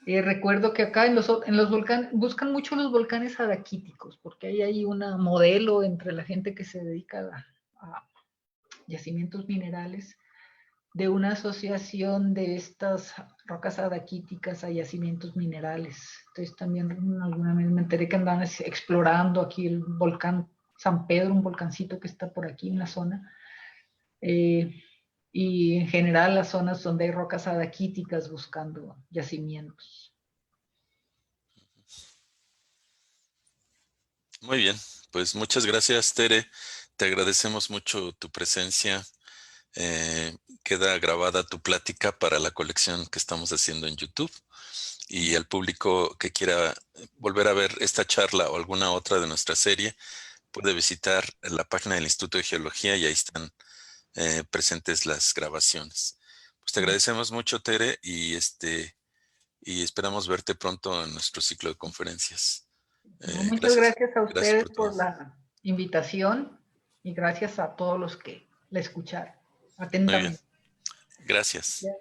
Recuerdo que acá en los volcanes, buscan mucho los volcanes adaquíticos, porque hay un modelo entre la gente que se dedica a yacimientos minerales, de una asociación de estas rocas adaquíticas a yacimientos minerales. Entonces también alguna vez me enteré que andaban explorando aquí el volcán San Pedro, un volcancito que está por aquí en la zona. Y en general las zonas donde hay rocas adaquíticas buscando yacimientos. Muy bien, pues muchas gracias, Tere. Te agradecemos mucho tu presencia. Queda grabada tu plática para la colección que estamos haciendo en YouTube. Y al público que quiera volver a ver esta charla o alguna otra de nuestra serie, puede visitar la página del Instituto de Geología y ahí están presentes las grabaciones. Pues te agradecemos mucho, Tere, y esperamos verte pronto en nuestro ciclo de conferencias. Muchas gracias a Gracias ustedes por por la invitación y gracias a todos los que la escucharon Muy bien. atentamente. Gracias. Ya.